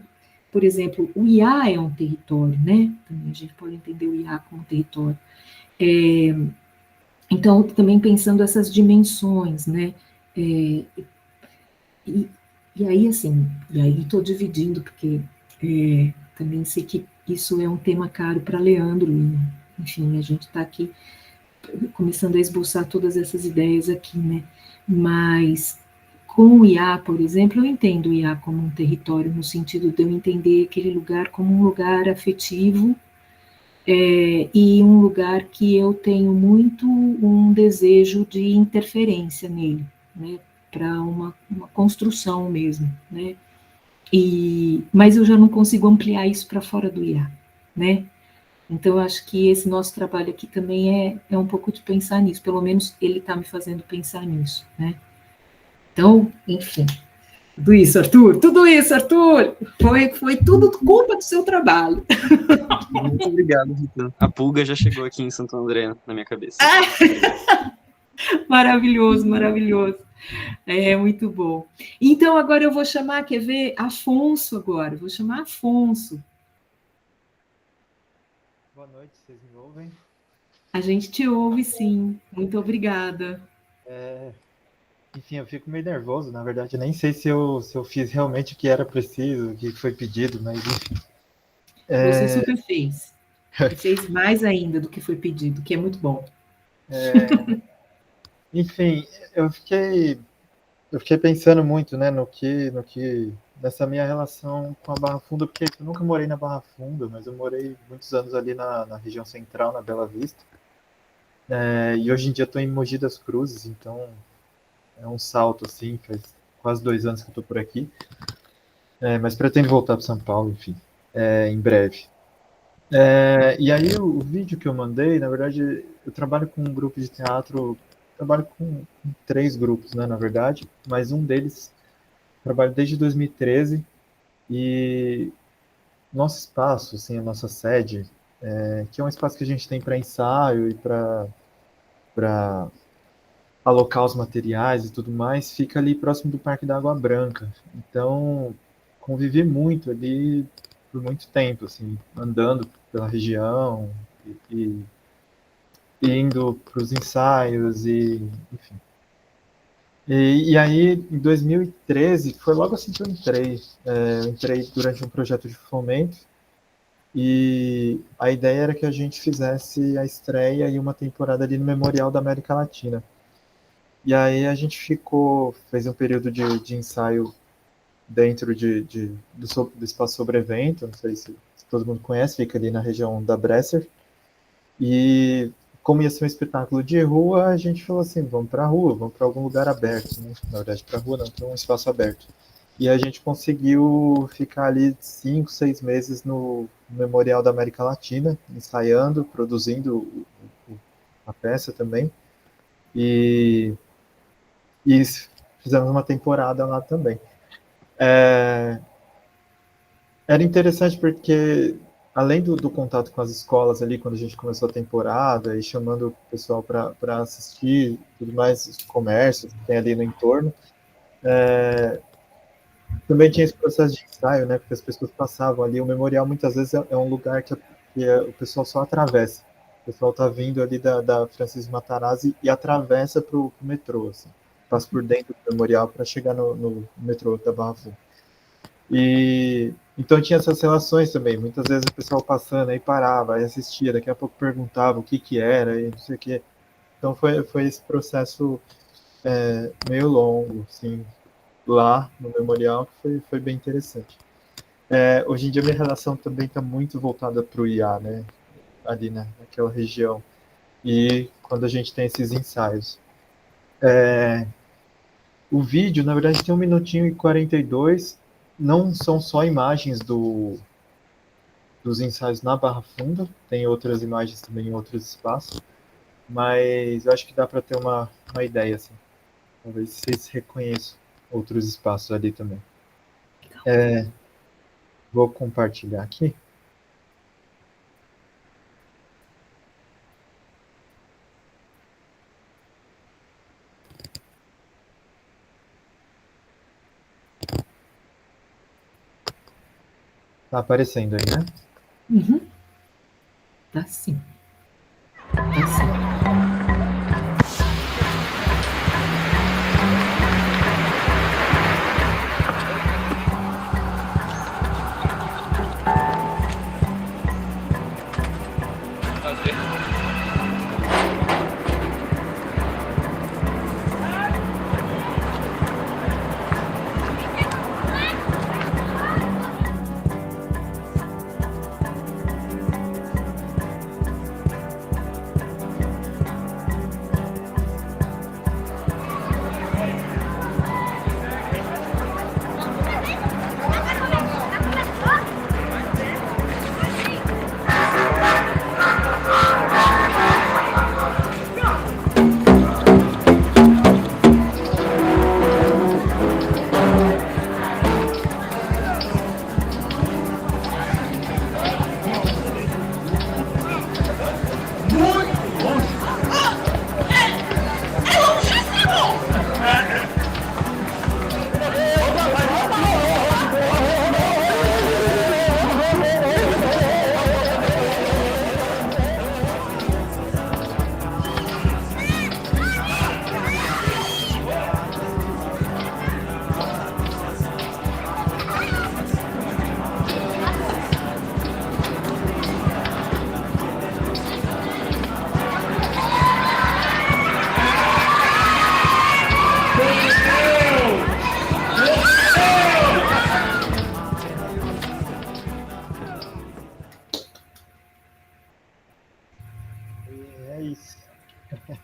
por exemplo, o IA é um território, né? Também a gente pode entender o IA como território. Então, também pensando essas dimensões, né? E aí, assim, e aí estou dividindo, porque também sei que isso é um tema caro para Leandro, e, enfim, a gente está aqui começando a esboçar todas essas ideias aqui, né? Mas com o IA, por exemplo, eu entendo o IA como um território, no sentido de eu entender aquele lugar como um lugar afetivo, e um lugar que eu tenho muito um desejo de interferência nele, né, para uma construção mesmo, né, mas eu já não consigo ampliar isso para fora do IA, né, então eu acho que esse nosso trabalho aqui também é um pouco de pensar nisso, pelo menos ele está me fazendo pensar nisso, né. Então, enfim, tudo isso, Arthur, foi tudo culpa do seu trabalho. Muito obrigado, Rita. A pulga já chegou aqui em Santo André na minha cabeça. Maravilhoso, maravilhoso. Muito bom. Então, agora eu vou chamar, quer ver, Afonso agora. Vou chamar Afonso. Boa noite, vocês me ouvem? A gente te ouve, sim. Muito obrigada. Enfim, eu fico meio nervoso, na verdade, eu nem sei se eu fiz realmente o que era preciso, o que foi pedido, mas enfim. Você super fez. E fez mais ainda do que foi pedido, que é muito bom. Enfim, eu fiquei pensando muito, né, nessa minha relação com a Barra Funda, porque eu nunca morei na Barra Funda, mas eu morei muitos anos ali na região central, na Bela Vista. E hoje em dia estou em Mogi das Cruzes, então é um salto, assim, faz quase 2 anos que eu estou por aqui. Mas pretendo voltar para São Paulo, enfim, em breve. E aí o vídeo que eu mandei, na verdade, eu trabalho com um grupo de teatro, trabalho com 3 grupos, né, na verdade, mas um deles trabalho desde 2013 e nosso espaço, assim, a nossa sede, que é um espaço que a gente tem para ensaio e para alocar os materiais e tudo mais, fica ali próximo do Parque da Água Branca. Então, convivi muito ali por muito tempo, assim, andando pela região e indo para os ensaios e, enfim. E aí, em 2013, foi logo assim que eu entrei. Eu entrei durante um projeto de fomento e a ideia era que a gente fizesse a estreia e uma temporada ali no Memorial da América Latina. E aí a gente fez um período de ensaio dentro do espaço sobre evento, não sei se todo mundo conhece, fica ali na região da Bresser. E como ia ser um espetáculo de rua, a gente falou assim, vamos para a rua, vamos para algum lugar aberto, né? Na verdade, para a rua não, para um espaço aberto. E a gente conseguiu ficar ali 5, 6 meses no Memorial da América Latina, ensaiando, produzindo a peça também. E fizemos uma temporada lá também. Era interessante porque, além do contato com as escolas ali, quando a gente começou a temporada, e chamando o pessoal para assistir, tudo mais, os comércios que tem ali no entorno, também tinha esse processo de ensaio, né? Porque as pessoas passavam ali. O memorial, muitas vezes, é um lugar que o pessoal só atravessa. O pessoal está vindo ali da Francisco Matarazzi e atravessa para o metrô, assim. Passa por dentro do memorial para chegar no metrô da Barra Funda. E então tinha essas relações também. Muitas vezes o pessoal passando aí parava, aí assistia, daqui a pouco perguntava o que era e não sei o quê. Então foi esse processo meio longo, assim, lá no memorial, que foi bem interessante. Hoje em dia minha relação também está muito voltada para o IA, né? Ali naquela região. E quando a gente tem esses ensaios. O vídeo, na verdade, tem 1 minutinho e 42. Não são só imagens dos ensaios na Barra Funda, tem outras imagens também em outros espaços, mas eu acho que dá para ter uma ideia, assim. Talvez vocês reconheçam outros espaços ali também. Vou compartilhar aqui. Tá aparecendo aí, né? Uhum. Tá sim. Tá sim.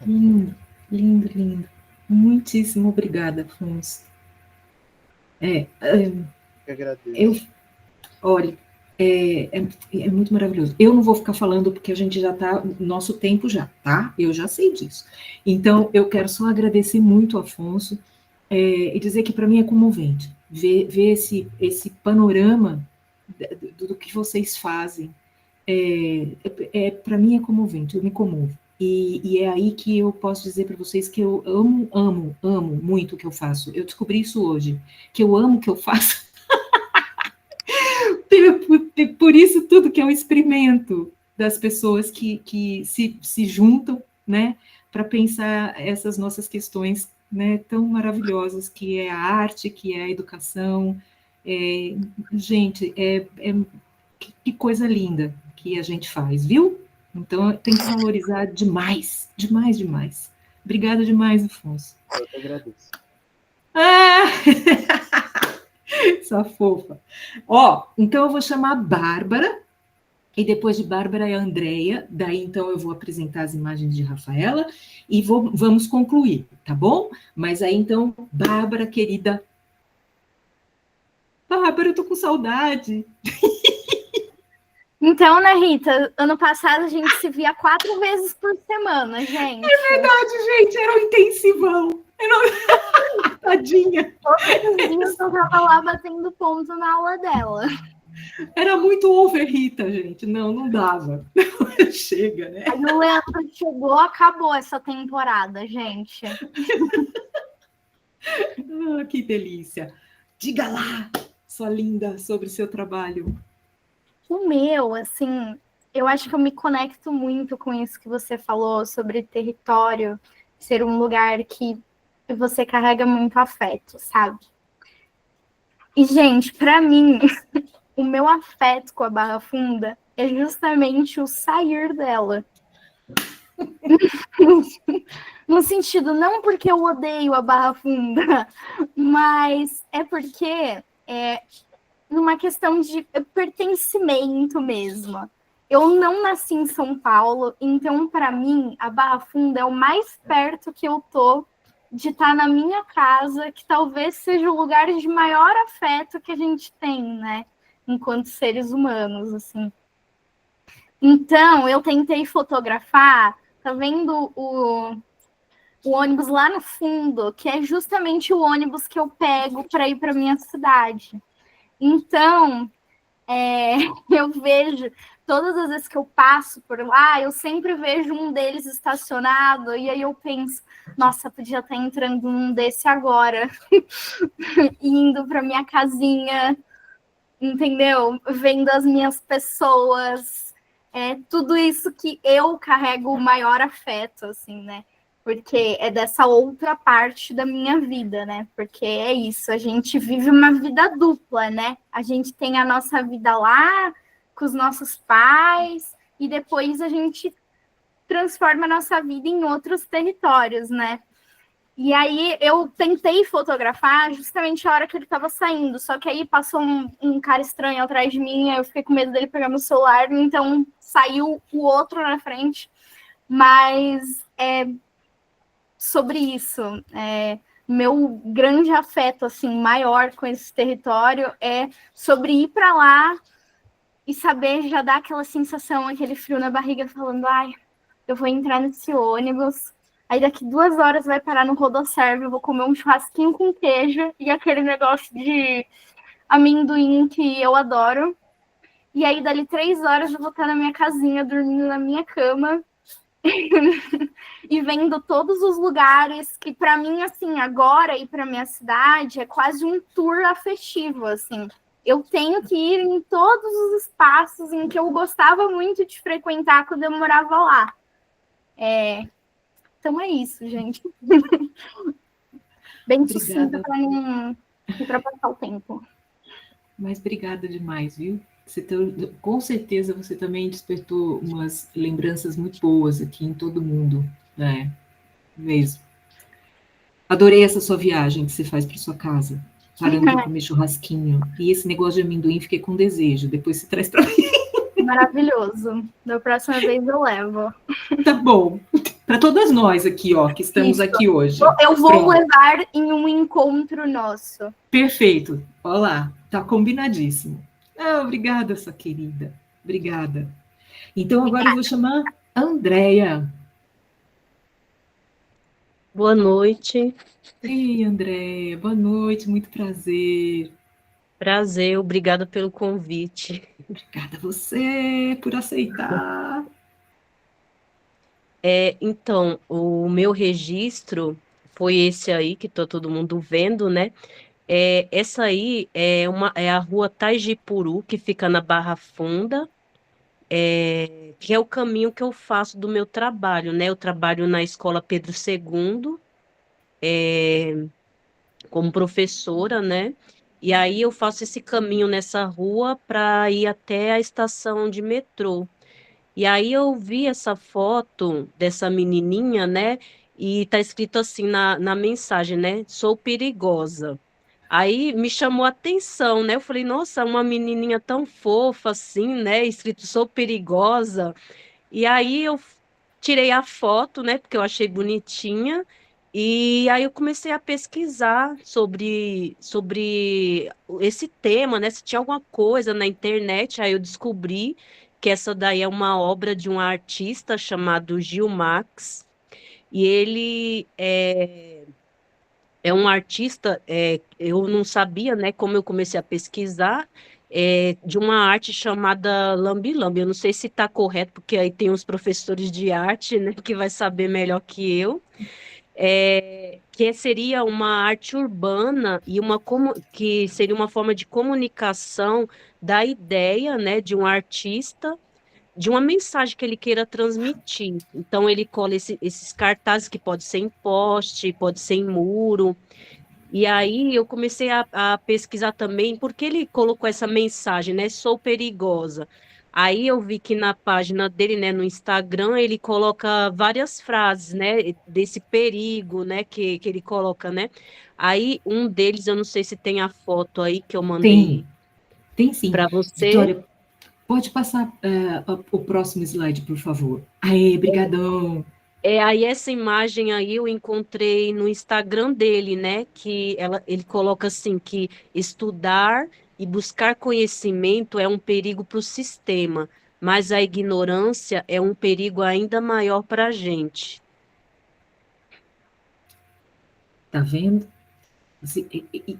Lindo, lindo, lindo. Muitíssimo obrigada, Afonso. Eu agradeço. Olha, é muito maravilhoso. Eu não vou ficar falando porque a gente já está no nosso tempo já, tá? Eu já sei disso. Então, eu quero só agradecer muito, Afonso, e dizer que para mim é comovente ver esse panorama do que vocês fazem. Para mim é comovente, eu me comovo. E é aí que eu posso dizer para vocês que eu amo muito o que eu faço. Eu descobri isso hoje, que eu amo o que eu faço. Por isso tudo que eu experimento das pessoas que se juntam, né, para pensar essas nossas questões, né, tão maravilhosas, que é a arte, que é a educação. Gente, que coisa linda que a gente faz, viu? Então, tem que valorizar demais, demais, demais. Obrigada demais, Afonso. Eu que agradeço. Sua fofa. Então eu vou chamar a Bárbara, e depois de Bárbara é a Andréia, daí então eu vou apresentar as imagens de Rafaela, e vamos concluir, tá bom? Mas aí então, Bárbara, querida. Bárbara, eu tô com saudade. Então, né, Rita? Ano passado a gente se via 4 vezes por semana, gente. É verdade, gente, era um intensivão. Tadinha. Todos os dias eu tava lá batendo ponto na aula dela. Era muito over, Rita, gente. Não dava. Chega, né? Aí o Leandro chegou, acabou essa temporada, gente. Que delícia. Diga lá, sua linda, sobre o seu trabalho. O meu, assim, eu acho que eu me conecto muito com isso que você falou sobre território, ser um lugar que você carrega muito afeto, sabe? E, gente, para mim, o meu afeto com a Barra Funda é justamente o sair dela. No sentido, não porque eu odeio a Barra Funda, mas é porque numa questão de pertencimento mesmo. Eu não nasci em São Paulo, então, para mim, a Barra Funda é o mais perto que eu tô de estar na minha casa, que talvez seja o lugar de maior afeto que a gente tem, né? Enquanto seres humanos, assim. Então, eu tentei fotografar, tá vendo o ônibus lá no fundo, que é justamente o ônibus que eu pego para ir para minha cidade. Então, eu vejo, todas as vezes que eu passo por lá, eu sempre vejo um deles estacionado, e aí eu penso, nossa, podia estar entrando num desse agora, indo para minha casinha, entendeu? Vendo as minhas pessoas, tudo isso que eu carrego o maior afeto, assim, né? Porque é dessa outra parte da minha vida, né? Porque é isso, a gente vive uma vida dupla, né? A gente tem a nossa vida lá com os nossos pais e depois a gente transforma a nossa vida em outros territórios, né? E aí eu tentei fotografar justamente a hora que ele estava saindo, só que aí passou um cara estranho atrás de mim, eu fiquei com medo dele pegar meu celular, então saiu o outro na frente, mas sobre isso, meu grande afeto assim maior com esse território é sobre ir para lá e saber, já dar aquela sensação, aquele frio na barriga, falando, ai, eu vou entrar nesse ônibus, aí daqui 2 horas vai parar no Rodoserve, eu vou comer um churrasquinho com queijo e aquele negócio de amendoim que eu adoro, e aí dali 3 horas eu vou estar na minha casinha, dormindo na minha cama, e vendo todos os lugares que, para mim, assim, agora ir para minha cidade é quase um tour afetivo, assim. Eu tenho que ir em todos os espaços em que eu gostava muito de frequentar quando eu morava lá. Então é isso, gente. Bem sucinta para não ultrapassar o tempo. Mas obrigada demais, viu? Com certeza você também despertou umas lembranças muito boas aqui em todo mundo, né? Mesmo. Adorei essa sua viagem que você faz para sua casa, parando para comer churrasquinho. E esse negócio de amendoim, fiquei com desejo. Depois você traz para mim. Maravilhoso. Da próxima vez eu levo. Tá bom. Para todas nós aqui, ó, que estamos aqui hoje. Eu vou levar em um encontro nosso. Perfeito. Olha lá, tá combinadíssimo. Obrigada, sua querida. Obrigada. Então, agora eu vou chamar a Andréia. Boa noite. Ei, Andréia, boa noite, muito prazer. Prazer, obrigada pelo convite. Obrigada a você por aceitar. Então, o meu registro foi esse aí, que tá todo mundo vendo, né? Essa aí é a rua Taijipuru, que fica na Barra Funda, que é o caminho que eu faço do meu trabalho, né? Eu trabalho na Escola Pedro II, como professora, né? E aí eu faço esse caminho nessa rua para ir até a estação de metrô. E aí eu vi essa foto dessa menininha, né? E tá escrito assim na mensagem, né? Sou perigosa. Aí me chamou a atenção, né? Eu falei, nossa, uma menininha tão fofa assim, né? Escrito sou perigosa. E aí eu tirei a foto, né? Porque eu achei bonitinha. E aí eu comecei a pesquisar sobre esse tema, né? Se tinha alguma coisa na internet, aí eu descobri que essa daí é uma obra de um artista chamado Gil Marx, e ele é um artista, eu não sabia, né? Como eu comecei a pesquisar, de uma arte chamada Lambi Lambi. Eu não sei se está correto, porque aí tem os professores de arte, né? Que vai saber melhor que eu. Que seria uma arte urbana e que seria uma forma de comunicação da ideia, né, de um artista, de uma mensagem que ele queira transmitir. Então ele cola esses cartazes que pode ser em poste, pode ser em muro. E aí eu comecei a pesquisar também porque ele colocou essa mensagem, né? Sou perigosa. Aí eu vi que na página dele, né, no Instagram, ele coloca várias frases, né, desse perigo, né, que ele coloca, né? Aí um deles, eu não sei se tem a foto aí que eu mandei Tem sim. para você. Vitória, pode passar o próximo slide, por favor. Aê, brigadão. Aí essa imagem aí eu encontrei no Instagram dele, né? Que ele coloca assim que estudar e buscar conhecimento é um perigo para o sistema, mas a ignorância é um perigo ainda maior para a gente. Tá vendo?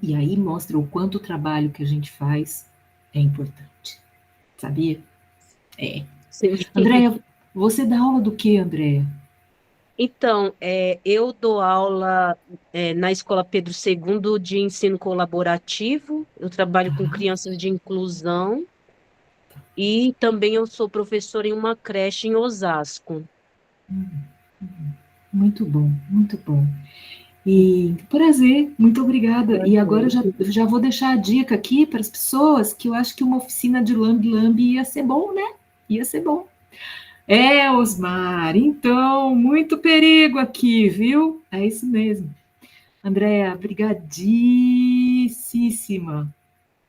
E aí mostra o quanto o trabalho que a gente faz é importante. Sabia? Sim. Andréia, você dá aula do que, Andréia? Então, eu dou aula na Escola Pedro II de ensino colaborativo, eu trabalho com crianças de inclusão e também eu sou professora em uma creche em Osasco. Muito bom, muito bom. E prazer, muito obrigada. E agora já vou deixar a dica aqui para as pessoas que eu acho que uma oficina de lambe-lambe ia ser bom, né? Ia ser bom. Osmar, então, muito perigo aqui, viu? É isso mesmo. Andréia, brigadíssima.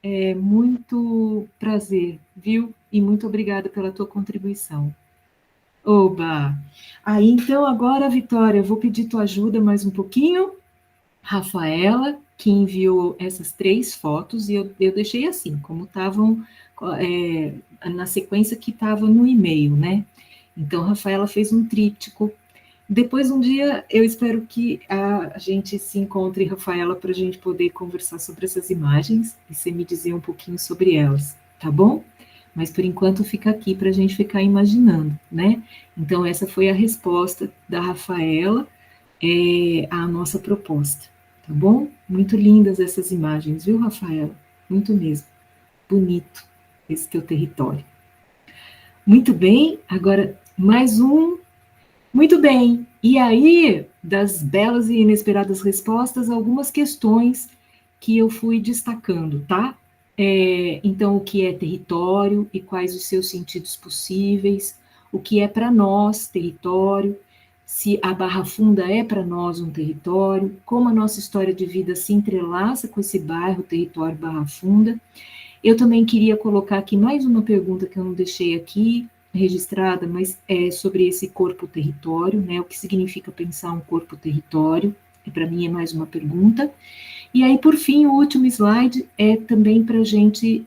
É muito prazer, viu? E muito obrigada pela tua contribuição. Oba! Aí, então, agora, Vitória, eu vou pedir tua ajuda mais um pouquinho. Rafaela, que enviou essas 3 fotos, e eu deixei assim, como estavam na sequência que estava no e-mail, né? Então, Rafaela fez um tríptico. Depois, um dia, eu espero que a gente se encontre, Rafaela, para a gente poder conversar sobre essas imagens e você me dizer um pouquinho sobre elas, tá bom? Mas, por enquanto, fica aqui para a gente ficar imaginando, né? Então, essa foi a resposta da Rafaela à nossa proposta, tá bom? Muito lindas essas imagens, viu, Rafaela? Muito mesmo. Bonito esse teu território. Muito bem, agora mais um. Muito bem, e aí, das belas e inesperadas respostas, algumas questões que eu fui destacando, tá? Então, o que é território e quais os seus sentidos possíveis, o que é para nós território, se a Barra Funda é para nós um território, como a nossa história de vida se entrelaça com esse bairro, território Barra Funda. Eu também queria colocar aqui mais uma pergunta que eu não deixei aqui registrada, mas é sobre esse corpo-território, né? O que significa pensar um corpo-território? Para mim é mais uma pergunta. E aí, por fim, o último slide é também para a gente...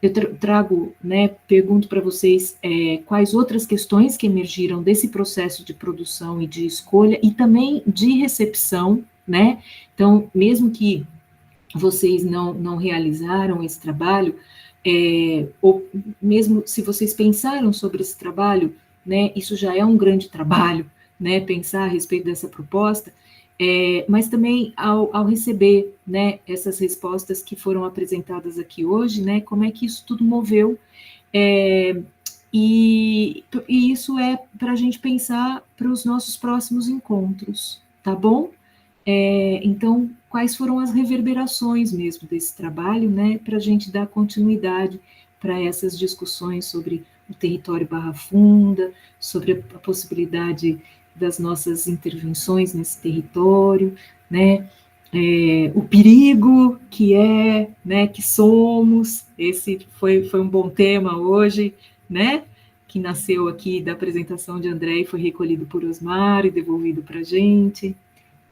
eu trago, né, pergunto para vocês quais outras questões que emergiram desse processo de produção e de escolha e também de recepção, né? Então, mesmo que vocês não realizaram esse trabalho, ou mesmo se vocês pensaram sobre esse trabalho, né, isso já é um grande trabalho, né, pensar a respeito dessa proposta, mas também ao receber, né, essas respostas que foram apresentadas aqui hoje, né, como é que isso tudo moveu, e isso é para a gente pensar para os nossos próximos encontros, tá bom? Então, quais foram as reverberações mesmo desse trabalho, né, para a gente dar continuidade para essas discussões sobre o território Barra Funda, sobre a possibilidade das nossas intervenções nesse território, né, o perigo que né, que somos, esse foi um bom tema hoje, né, que nasceu aqui da apresentação de André e foi recolhido por Osmar e devolvido para a gente,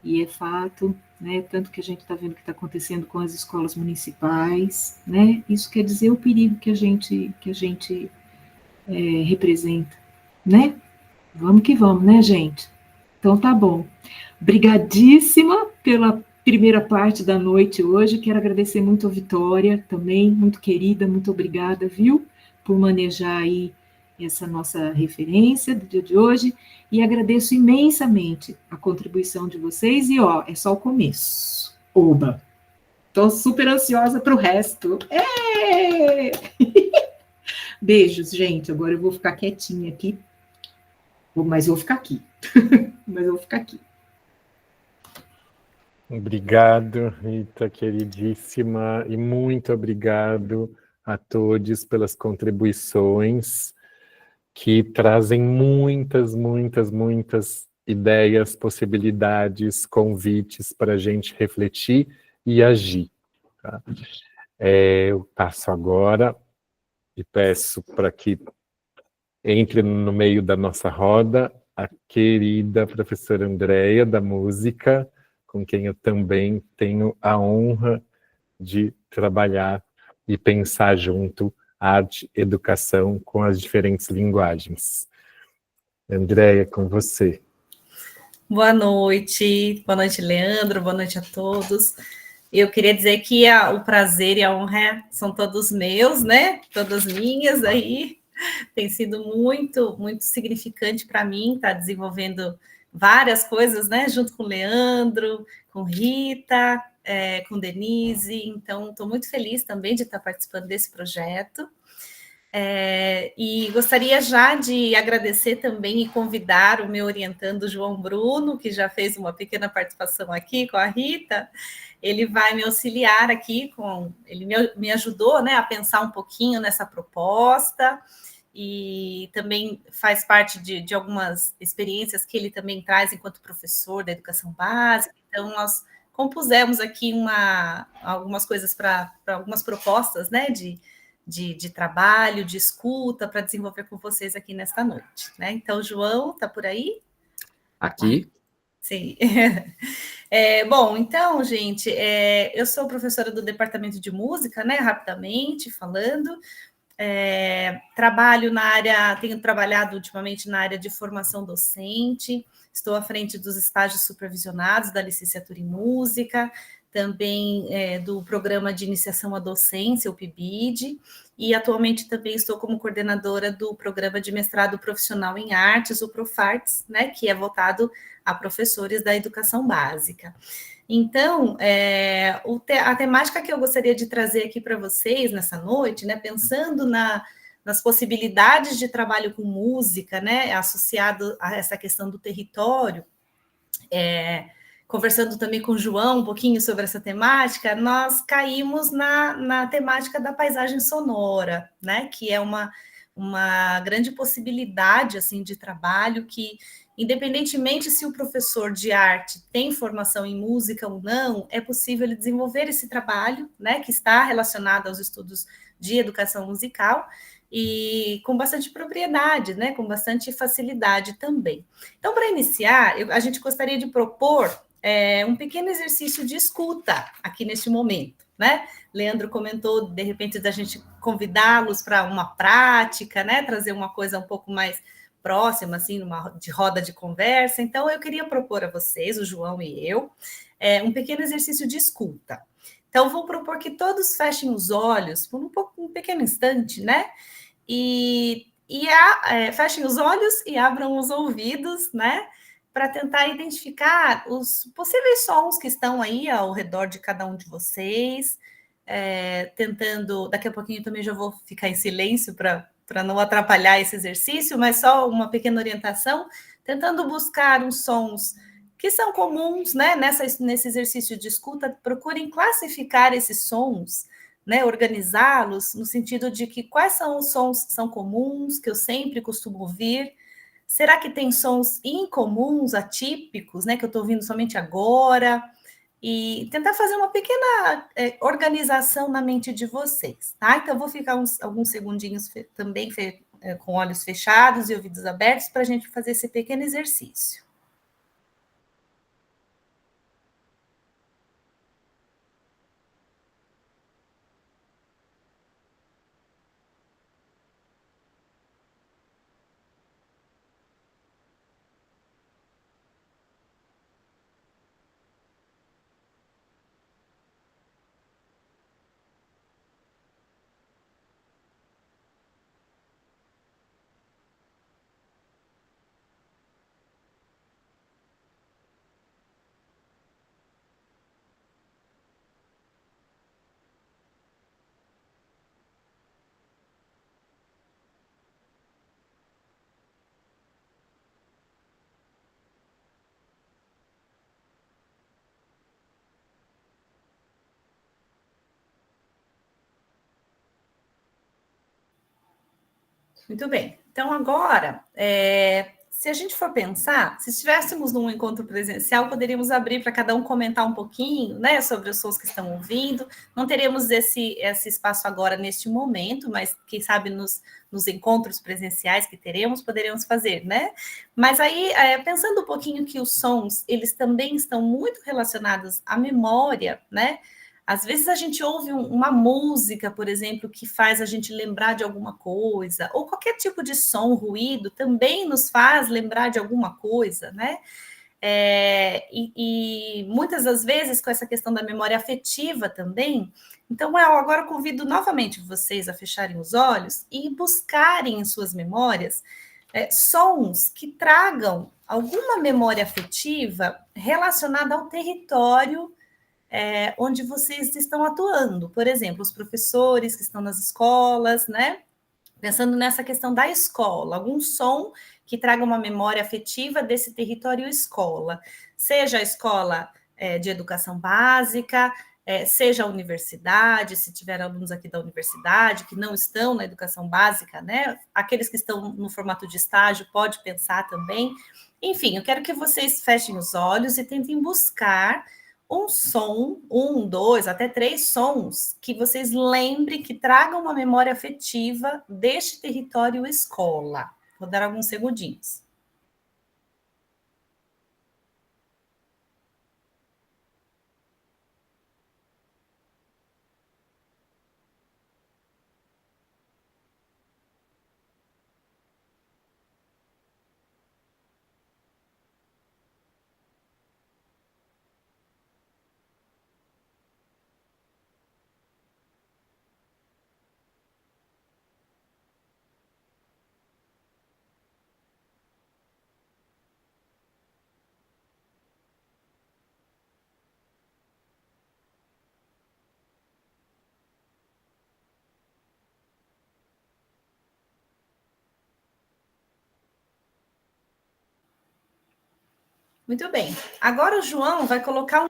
e é fato, né, tanto que a gente está vendo que está acontecendo com as escolas municipais, né, isso quer dizer o perigo que a gente representa, né? Vamos que vamos, né, gente? Então tá bom. Obrigadíssima pela primeira parte da noite hoje. Quero agradecer muito a Vitória também, muito querida, muito obrigada, viu? Por manejar aí essa nossa referência do dia de hoje. E agradeço imensamente a contribuição de vocês. E, ó, é só o começo. Oba! Tô super ansiosa para o resto. Beijos, gente. Agora eu vou ficar quietinha aqui. Mas eu vou ficar aqui. Mas eu vou ficar aqui. Obrigado, Rita, queridíssima, e muito obrigado a todos pelas contribuições que trazem muitas ideias, possibilidades, convites para a gente refletir e agir. Tá? Eu passo agora e peço para que entre no meio da nossa roda a querida professora Andréia, da música, com quem eu também tenho a honra de trabalhar e pensar junto arte, educação com as diferentes linguagens. Andréia, com você. Boa noite, Leandro, boa noite a todos. Eu queria dizer que o prazer e a honra são todos meus, né? Todas minhas aí. Tem sido muito significante para mim estar desenvolvendo várias coisas, né? Junto com o Leandro, com Rita, com Denise. Então, estou muito feliz também de estar participando desse projeto. E gostaria já de agradecer também e convidar o meu orientando, João Bruno, que já fez uma pequena participação aqui com a Rita. Ele vai me auxiliar aqui, ele me ajudou, né, a pensar um pouquinho nessa proposta, e também faz parte de algumas experiências que ele também traz enquanto professor da educação básica. Então, nós compusemos aqui algumas coisas para algumas propostas, né, de trabalho, de escuta, para desenvolver com vocês aqui nesta noite, né? Então, João, está por aí? Aqui. Sim. Bom, então, gente, eu sou professora do Departamento de Música, né? Rapidamente falando. Trabalho na área, tenho trabalhado ultimamente na área de formação docente, estou à frente dos estágios supervisionados da licenciatura em música, também do programa de iniciação à docência, o PIBID, e atualmente também estou como coordenadora do programa de mestrado profissional em artes, o Profartes, né, que é voltado a professores da educação básica. Então, a temática que eu gostaria de trazer aqui para vocês nessa noite, né, pensando nas possibilidades de trabalho com música, né, associado a essa questão do território, conversando também com o João um pouquinho sobre essa temática, nós caímos na temática da paisagem sonora, né, que é uma grande possibilidade assim, de trabalho que, independentemente se o professor de arte tem formação em música ou não, é possível ele desenvolver esse trabalho, né, que está relacionado aos estudos de educação musical, e com bastante propriedade, né, com bastante facilidade também. Então, para iniciar, a gente gostaria de propor um pequeno exercício de escuta aqui neste momento, né? Leandro comentou, de repente, da gente convidá-los para uma prática, né, trazer uma coisa um pouco mais próxima, assim, de roda de conversa. Então, eu queria propor a vocês, o João e eu, um pequeno exercício de escuta. Então, vou propor que todos fechem os olhos por um pequeno instante, né? Fechem os olhos e abram os ouvidos, né? Para tentar identificar os possíveis sons que estão aí ao redor de cada um de vocês, tentando, daqui a pouquinho também já vou ficar em silêncio para não atrapalhar esse exercício, mas só uma pequena orientação, tentando buscar uns sons que são comuns, né, nesse exercício de escuta. Procurem classificar esses sons, né, organizá-los no sentido de que quais são os sons que são comuns, que eu sempre costumo ouvir. Será que tem sons incomuns, atípicos, né, que eu estou ouvindo somente agora? E tentar fazer uma pequena organização na mente de vocês, tá? Então, eu vou ficar alguns segundinhos também com olhos fechados e ouvidos abertos para a gente fazer esse pequeno exercício. Muito bem. Então, agora, se a gente for pensar, se estivéssemos num encontro presencial, poderíamos abrir para cada um comentar um pouquinho, né, sobre os sons que estão ouvindo. Não teremos esse espaço agora, neste momento, mas quem sabe nos encontros presenciais que teremos, poderemos fazer, né? Mas aí, pensando um pouquinho que os sons, eles também estão muito relacionados à memória, né? Às vezes a gente ouve uma música, por exemplo, que faz a gente lembrar de alguma coisa, ou qualquer tipo de som, ruído, também nos faz lembrar de alguma coisa, né? E muitas das vezes com essa questão da memória afetiva também. Então, eu agora convido novamente vocês a fecharem os olhos e buscarem em suas memórias sons que tragam alguma memória afetiva relacionada ao território onde vocês estão atuando. Por exemplo, os professores que estão nas escolas, né? Pensando nessa questão da escola, algum som que traga uma memória afetiva desse território escola, seja a escola de educação básica, seja a universidade, se tiver alunos aqui da universidade que não estão na educação básica, né? Aqueles que estão no formato de estágio, pode pensar também. Enfim, eu quero que vocês fechem os olhos e tentem buscar um som, 1, 2, até 3 sons que vocês lembrem que tragam uma memória afetiva deste território escola. Vou dar alguns segundinhos. Muito bem. Agora o João vai colocar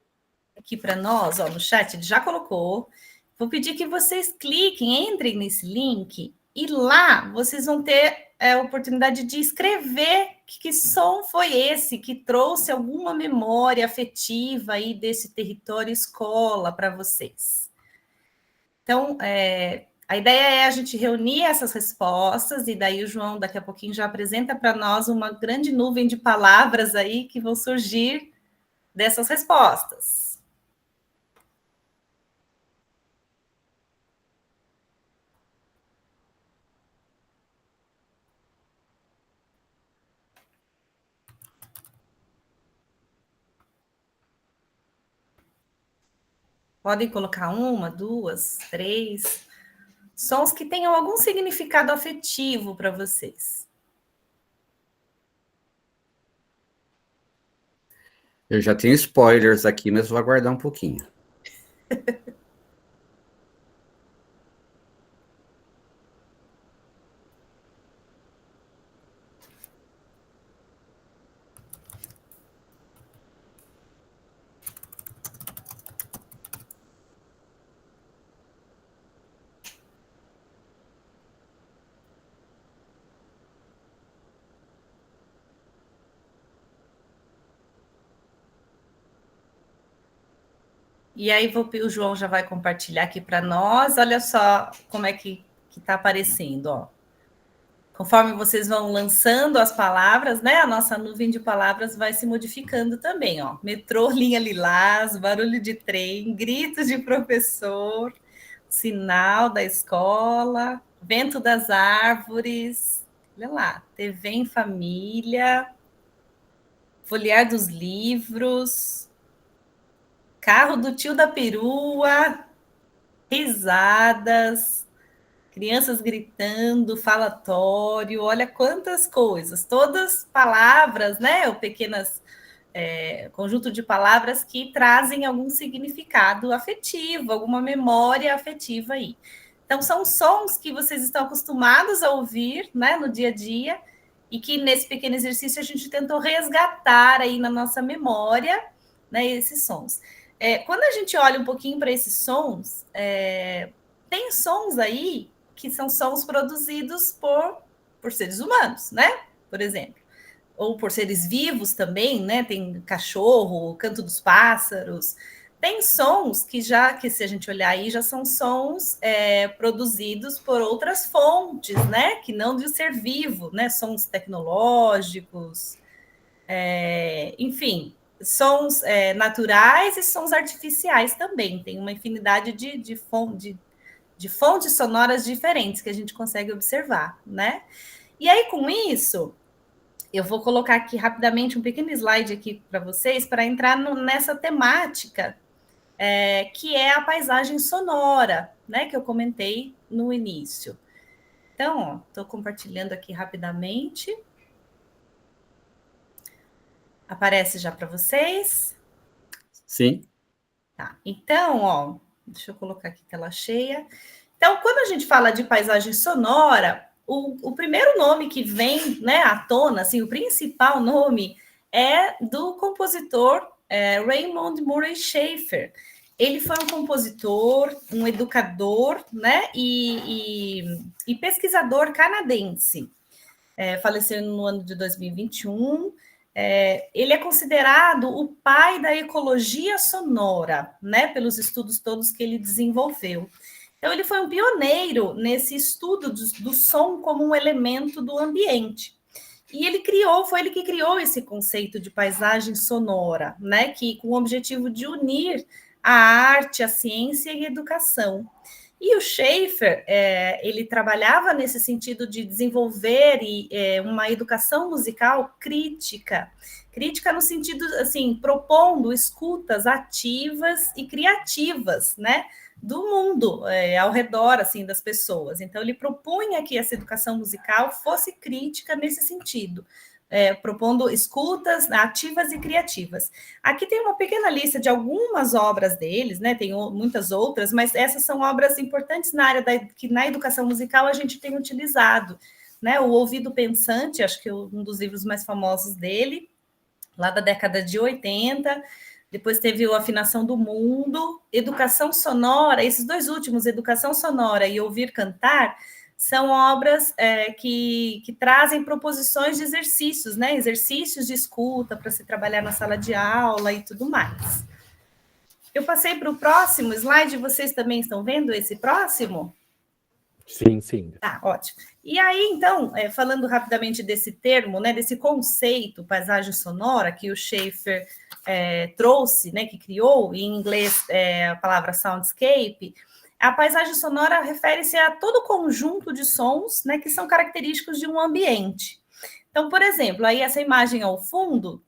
aqui para nós, ó, no chat, ele já colocou. Vou pedir que vocês cliquem, entrem nesse link e lá vocês vão ter a oportunidade de escrever que som foi esse que trouxe alguma memória afetiva aí desse território escola para vocês. Então, a ideia é a gente reunir essas respostas e daí o João daqui a pouquinho já apresenta para nós uma grande nuvem de palavras aí que vão surgir dessas respostas. Podem colocar 1, 2, 3 sons que tenham algum significado afetivo para vocês. Eu já tenho spoilers aqui, mas vou aguardar um pouquinho. E aí o João já vai compartilhar aqui para nós. Olha só como é que está aparecendo, ó. Conforme vocês vão lançando as palavras, né? A nossa nuvem de palavras vai se modificando também, ó. Metrô, linha lilás, barulho de trem, gritos de professor, sinal da escola, vento das árvores, olha lá, TV em família, folhear dos livros, carro do tio da perua, risadas, crianças gritando, falatório, olha quantas coisas, todas palavras, né, ou pequenas conjunto de palavras que trazem algum significado afetivo, alguma memória afetiva aí. Então, são sons que vocês estão acostumados a ouvir, né, no dia a dia, e que nesse pequeno exercício a gente tentou resgatar aí na nossa memória, né, esses sons. Quando a gente olha um pouquinho para esses sons, tem sons aí que são sons produzidos por seres humanos, né? Por exemplo. Ou por seres vivos também, né? Tem cachorro, canto dos pássaros. Tem sons que se a gente olhar aí, já são sons produzidos por outras fontes, né? Que não de ser vivo, né? Sons tecnológicos, enfim, sons naturais e sons artificiais também. Tem uma infinidade de fontes sonoras diferentes que a gente consegue observar, né? E aí, com isso, eu vou colocar aqui rapidamente um pequeno slide aqui para vocês, para entrar nessa temática, que é a paisagem sonora, né? Que eu comentei no início. Então, estou compartilhando aqui rapidamente. Aparece já para vocês? Sim. Tá. Então, ó, deixa eu colocar aqui tela cheia. Então, quando a gente fala de paisagem sonora, o primeiro nome que vem, né, à tona, assim, o principal nome é do compositor Raymond Murray Schafer. Ele foi um compositor, um educador, né, e pesquisador canadense. Faleceu no ano de 2021. Ele é considerado o pai da ecologia sonora, né, pelos estudos todos que ele desenvolveu. Então, ele foi um pioneiro nesse estudo do som como um elemento do ambiente. E foi ele que criou esse conceito de paisagem sonora, né, com o objetivo de unir a arte, a ciência e a educação. E o Schafer, ele trabalhava nesse sentido de desenvolver uma educação musical crítica no sentido, assim, propondo escutas ativas e criativas, né, do mundo ao redor, assim, das pessoas. Então, ele propunha que essa educação musical fosse crítica nesse sentido, propondo escutas ativas e criativas. Aqui tem uma pequena lista de algumas obras deles, né? Tem muitas outras, mas essas são obras importantes na área que na educação musical a gente tem utilizado, né? O Ouvido Pensante, acho que é um dos livros mais famosos dele, lá da década de 80. Depois teve o Afinação do Mundo, Educação Sonora, esses dois últimos, Educação Sonora e Ouvir Cantar, são obras que trazem proposições de exercícios, né? Exercícios de escuta para se trabalhar na sala de aula e tudo mais. Eu passei para o próximo slide, vocês também estão vendo esse próximo? Sim, sim. Tá, ótimo. E aí, então, falando rapidamente desse termo, né, desse conceito, paisagem sonora, que o Schafer trouxe, né, que criou, em inglês a palavra soundscape, a paisagem sonora refere-se a todo conjunto de sons, né, que são característicos de um ambiente. Então, por exemplo, aí essa imagem ao fundo,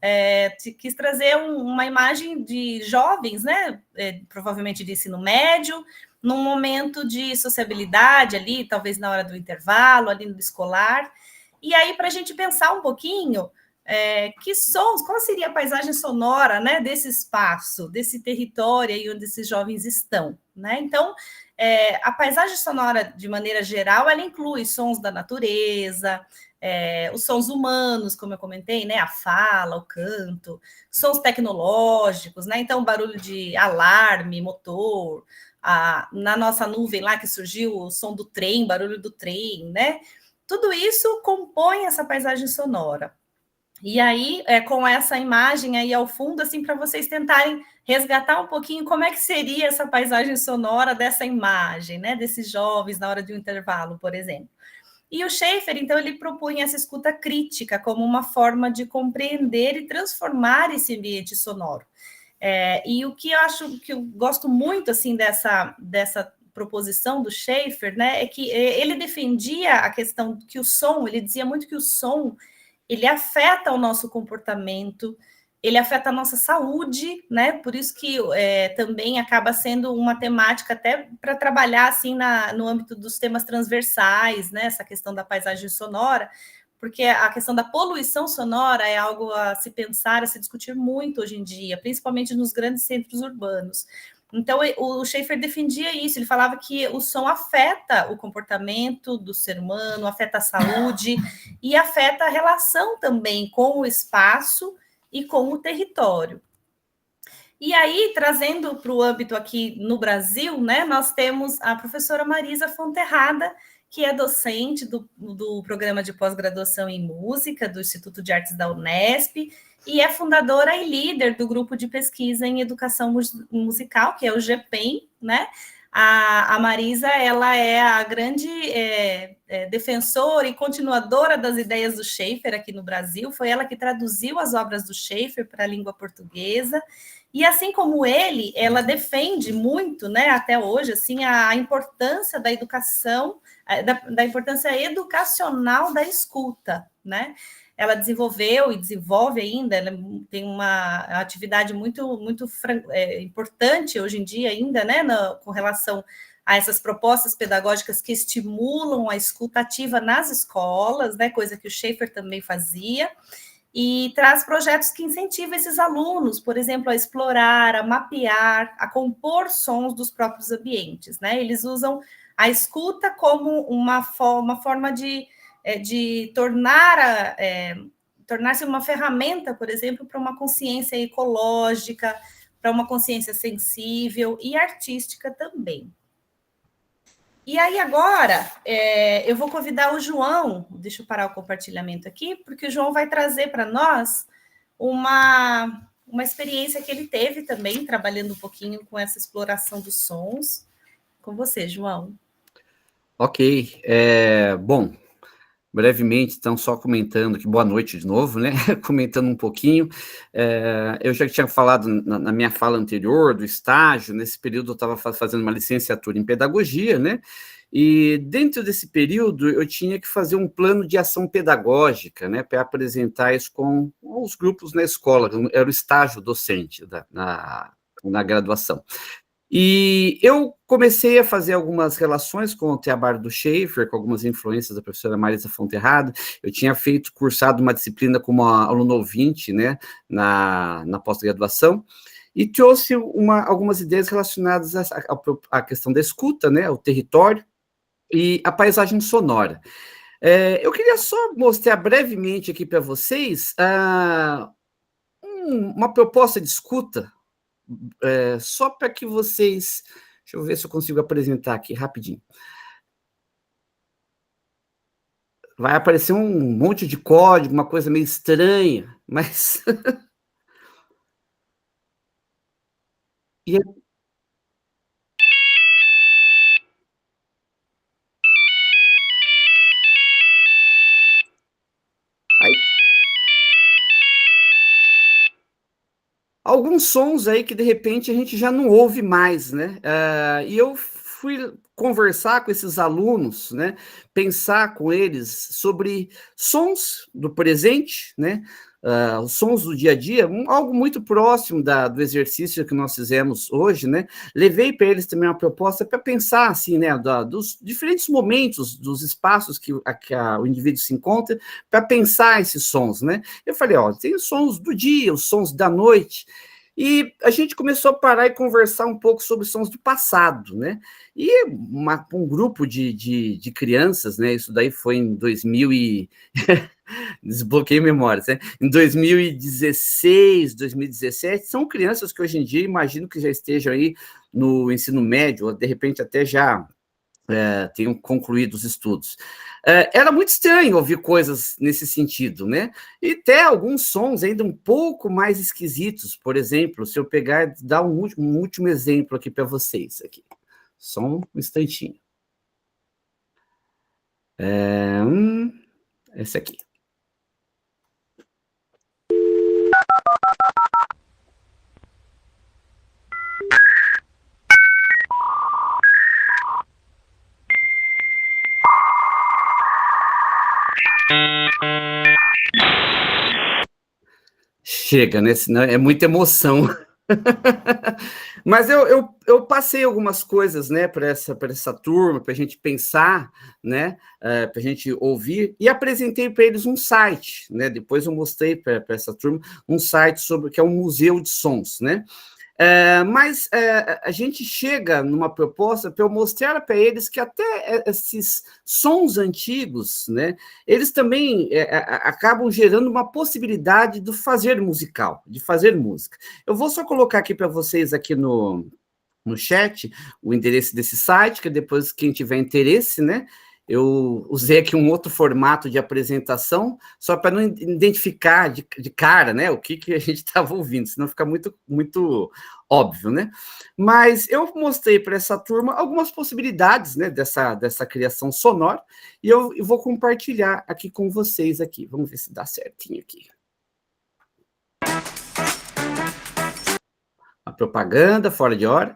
quis trazer uma imagem de jovens, né, provavelmente de ensino médio, num momento de sociabilidade ali, talvez na hora do intervalo, ali no escolar. E aí, para a gente pensar um pouquinho, que sons, qual seria a paisagem sonora, né, desse espaço, desse território aí onde esses jovens estão, né? Então, a paisagem sonora, de maneira geral, ela inclui sons da natureza, os sons humanos, como eu comentei, né, a fala, o canto, sons tecnológicos, né? Então, barulho de alarme, motor, na nossa nuvem lá que surgiu o som do trem, barulho do trem, né? Tudo isso compõe essa paisagem sonora. E aí, com essa imagem aí ao fundo, assim, para vocês tentarem resgatar um pouquinho como é que seria essa paisagem sonora dessa imagem, né? Desses jovens na hora de um intervalo, por exemplo. E o Schaeffer, então, ele propunha essa escuta crítica como uma forma de compreender e transformar esse ambiente sonoro. E o que eu acho que eu gosto muito assim dessa proposição do Schaeffer, né, é que ele defendia a questão que o som, ele dizia muito que o som ele afeta o nosso comportamento, ele afeta a nossa saúde, né? Por isso que também acaba sendo uma temática até para trabalhar assim no âmbito dos temas transversais, né? Essa questão da paisagem sonora, porque a questão da poluição sonora é algo a se pensar, a se discutir muito hoje em dia, principalmente nos grandes centros urbanos. Então, o Schaeffer defendia isso, ele falava que o som afeta o comportamento do ser humano, afeta a saúde e afeta a relação também com o espaço e com o território. E aí, trazendo para o âmbito aqui no Brasil, né, nós temos a professora Marisa Fonterrada, que é docente do programa de pós-graduação em música do Instituto de Artes da Unesp, e é fundadora e líder do grupo de pesquisa em educação musical, que é o GPEM, né? A Marisa, ela é a grande defensora e continuadora das ideias do Schaeffer aqui no Brasil, foi ela que traduziu as obras do Schaeffer para a língua portuguesa, e assim como ele, ela defende muito, né, até hoje, assim, a importância da educação, da importância educacional da escuta, né? Ela desenvolveu e desenvolve ainda, ela tem uma atividade muito importante hoje em dia ainda, né, com relação a essas propostas pedagógicas que estimulam a escuta ativa nas escolas, né, coisa que o Schaeffer também fazia, e traz projetos que incentivam esses alunos, por exemplo, a explorar, a mapear, a compor sons dos próprios ambientes, né? Eles usam a escuta como uma forma de tornar-se uma ferramenta, por exemplo, para uma consciência ecológica, para uma consciência sensível e artística também. E aí agora, eu vou convidar o João, deixa eu parar o compartilhamento aqui, porque o João vai trazer para nós uma experiência que ele teve também, trabalhando um pouquinho com essa exploração dos sons. Com você, João. Ok, bom, brevemente, então, só comentando que boa noite de novo, né? Comentando um pouquinho, eu já tinha falado na minha fala anterior do estágio, nesse período eu estava fazendo uma licenciatura em pedagogia, né? E dentro desse período eu tinha que fazer um plano de ação pedagógica, né? Para apresentar isso com os grupos na escola, era o estágio docente na graduação. E eu comecei a fazer algumas relações com o trabalho do Schaeffer, com algumas influências da professora Marisa Fonterrada. Eu tinha cursado uma disciplina como aluno ouvinte, né, na pós-graduação, e trouxe algumas ideias relacionadas à questão da escuta, né, ao território e à paisagem sonora. Eu queria só mostrar brevemente aqui para vocês uma proposta de escuta, só para que vocês... Deixa eu ver se eu consigo apresentar aqui rapidinho. Vai aparecer um monte de código, uma coisa meio estranha, mas... E aí... Alguns sons aí que, de repente, a gente já não ouve mais, né? E eu fui conversar com esses alunos, né? Pensar com eles sobre sons do presente, né? Os sons do dia a dia, algo muito próximo do exercício que nós fizemos hoje, né? Levei para eles também uma proposta para pensar, assim, né? Dos diferentes momentos, dos espaços que o indivíduo se encontra, para pensar esses sons, né? Eu falei, ó, tem os sons do dia, os sons da noite, e a gente começou a parar e conversar um pouco sobre sons do passado, né? E um grupo de crianças, né? Isso daí foi em 2000 e... Desbloqueei memórias, né? Em 2016, 2017, são crianças que hoje em dia imagino que já estejam aí no ensino médio, ou de repente até já tenham concluído os estudos. Era muito estranho ouvir coisas nesse sentido, né? E até alguns sons ainda um pouco mais esquisitos. Por exemplo, se eu pegar, dar um último exemplo aqui para vocês. Aqui. Só um instantinho. esse aqui. Chega, né? Senão é muita emoção. Mas eu passei algumas coisas, né, para essa turma, para a gente pensar, né, para a gente ouvir, e apresentei para eles um site, né? Depois eu mostrei para essa turma um site que é um museu de sons, né? Mas a gente chega numa proposta para eu mostrar para eles que até esses sons antigos, né, eles também acabam gerando uma possibilidade do fazer musical, de fazer música. Eu vou só colocar aqui para vocês aqui no chat o endereço desse site, que depois quem tiver interesse, né, eu usei aqui um outro formato de apresentação, só para não identificar de cara, né, o que a gente estava ouvindo, senão fica muito óbvio, né? Mas eu mostrei para essa turma algumas possibilidades, né, dessa criação sonora, e eu vou compartilhar aqui com vocês aqui. Vamos ver se dá certinho aqui. A propaganda fora de hora.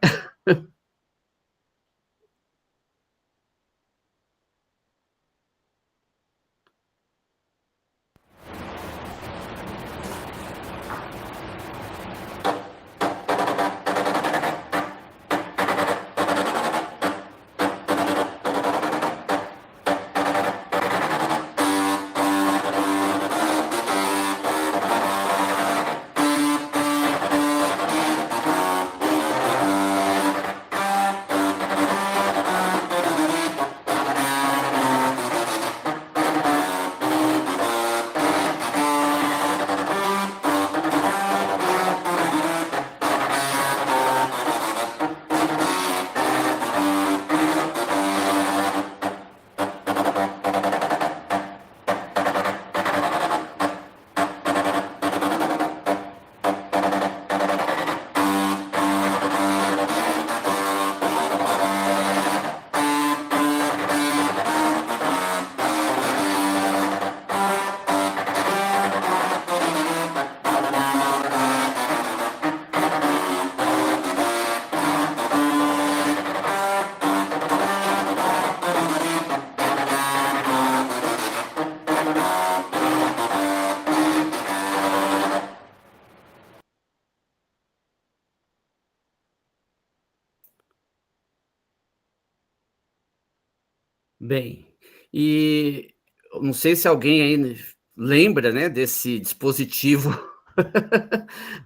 Bem, e eu não sei se alguém aí lembra, né, desse dispositivo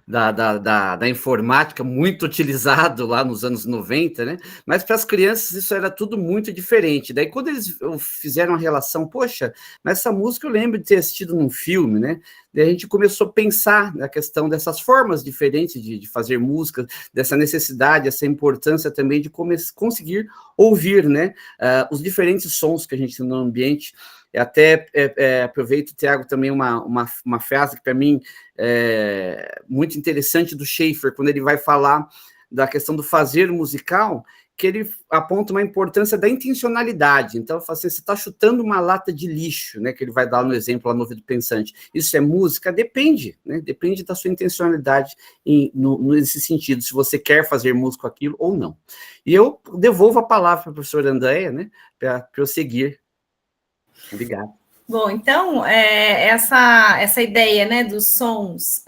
da informática muito utilizado lá nos anos 90, né? Mas para as crianças isso era tudo muito diferente. Daí quando eles fizeram a relação, poxa, mas essa música eu lembro de ter assistido num filme, né? Daí a gente começou a pensar na questão dessas formas diferentes de fazer música, dessa necessidade, essa importância também de conseguir ouvir, né, os diferentes sons que a gente tem no ambiente. Até aproveito, Tiago, também uma frase que para mim é muito interessante do Schaeffer, quando ele vai falar da questão do fazer musical, que ele aponta uma importância da intencionalidade. Então, eu falo assim, você está chutando uma lata de lixo, né, que ele vai dar no exemplo lá no Ouvido Pensante. Isso é música? Depende, né? Depende da sua intencionalidade nesse sentido, se você quer fazer música com aquilo ou não. E eu devolvo a palavra para a professora Andréia, né, para prosseguir. Obrigado. Bom, então, essa ideia, né, dos sons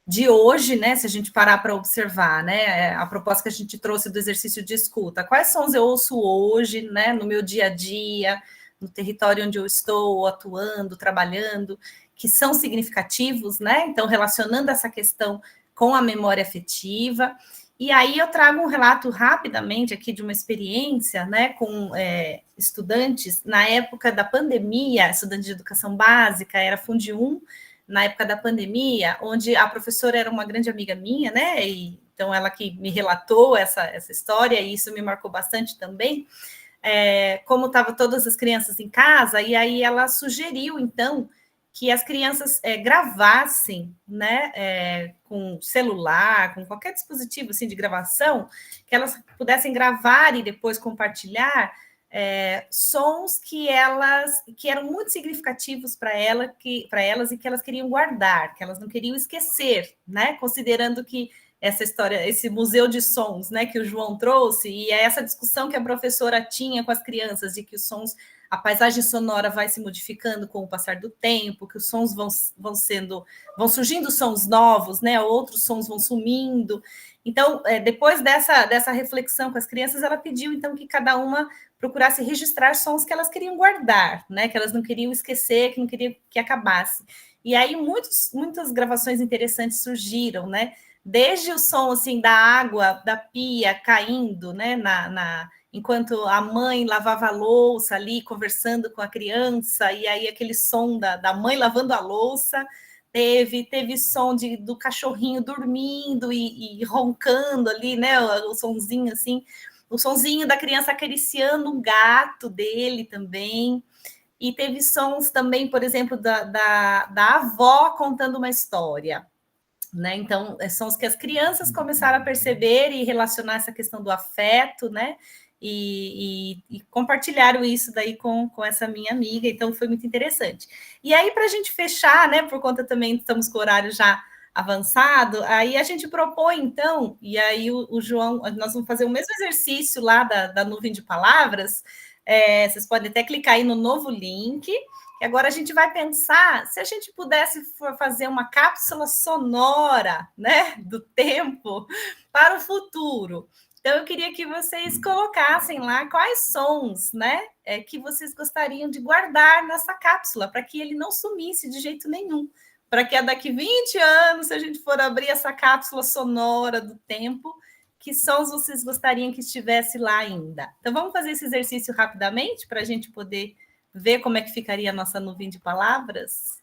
de hoje, né, se a gente parar para observar, né, a proposta que a gente trouxe do exercício de escuta, quais sons eu ouço hoje, né, no meu dia a dia, no território onde eu estou atuando, trabalhando, que são significativos, né, então relacionando essa questão com a memória afetiva. E aí eu trago um relato rapidamente aqui de uma experiência, né, com estudantes na época da pandemia, estudante de educação básica, era Fundi 1, na época da pandemia, onde a professora era uma grande amiga minha, né, e então ela que me relatou essa história, e isso me marcou bastante também, como estavam todas as crianças em casa, e aí ela sugeriu, então, que as crianças gravassem, né, com celular, com qualquer dispositivo assim, de gravação, que elas pudessem gravar e depois compartilhar sons que eram muito significativos para elas e que elas queriam guardar, que elas não queriam esquecer, né? Considerando que essa história, esse museu de sons, né, que o João trouxe, e é essa discussão que a professora tinha com as crianças, de que os sons, a paisagem sonora vai se modificando com o passar do tempo, que os sons vão surgindo sons novos, né, outros sons vão sumindo. Então, depois dessa reflexão com as crianças, ela pediu, então, que cada uma procurasse registrar sons que elas queriam guardar, né, que elas não queriam esquecer, que não queriam que acabasse. E aí muitas gravações interessantes surgiram, né, desde o som assim da água da pia caindo, né, enquanto a mãe lavava a louça ali, conversando com a criança, e aí aquele som da mãe lavando a louça, teve som do cachorrinho dormindo e roncando ali, né, o sonzinho assim, o sonzinho da criança acariciando um gato dele também, e teve sons também, por exemplo, da avó contando uma história, né? Então, são os que as crianças começaram a perceber e relacionar essa questão do afeto, né? E compartilharam isso daí com essa minha amiga, então foi muito interessante. E aí, para a gente fechar, né? Por conta também estamos com o horário já avançado, aí a gente propõe, então, e aí o João, nós vamos fazer o mesmo exercício lá da nuvem de palavras, vocês podem até clicar aí no novo link. E agora a gente vai pensar se a gente pudesse fazer uma cápsula sonora, né, do tempo para o futuro. Então, eu queria que vocês colocassem lá quais sons, né, que vocês gostariam de guardar nessa cápsula, para que ele não sumisse de jeito nenhum. Para que daqui 20 anos, se a gente for abrir essa cápsula sonora do tempo, que sons vocês gostariam que estivesse lá ainda? Então, vamos fazer esse exercício rapidamente, para a gente poder ver como é que ficaria a nossa nuvem de palavras?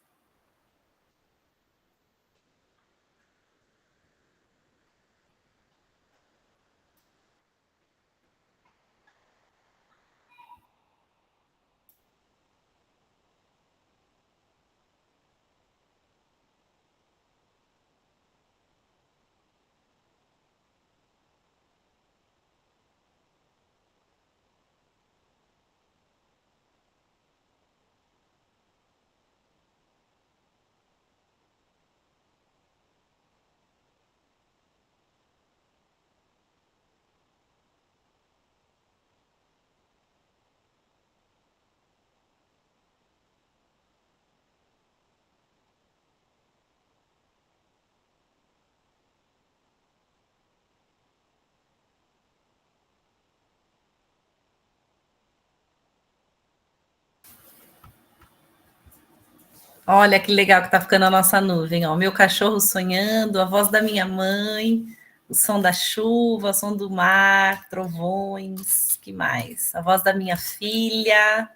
Olha que legal que está ficando a nossa nuvem. Ó. Meu cachorro sonhando, a voz da minha mãe, o som da chuva, o som do mar, trovões, que mais? A voz da minha filha,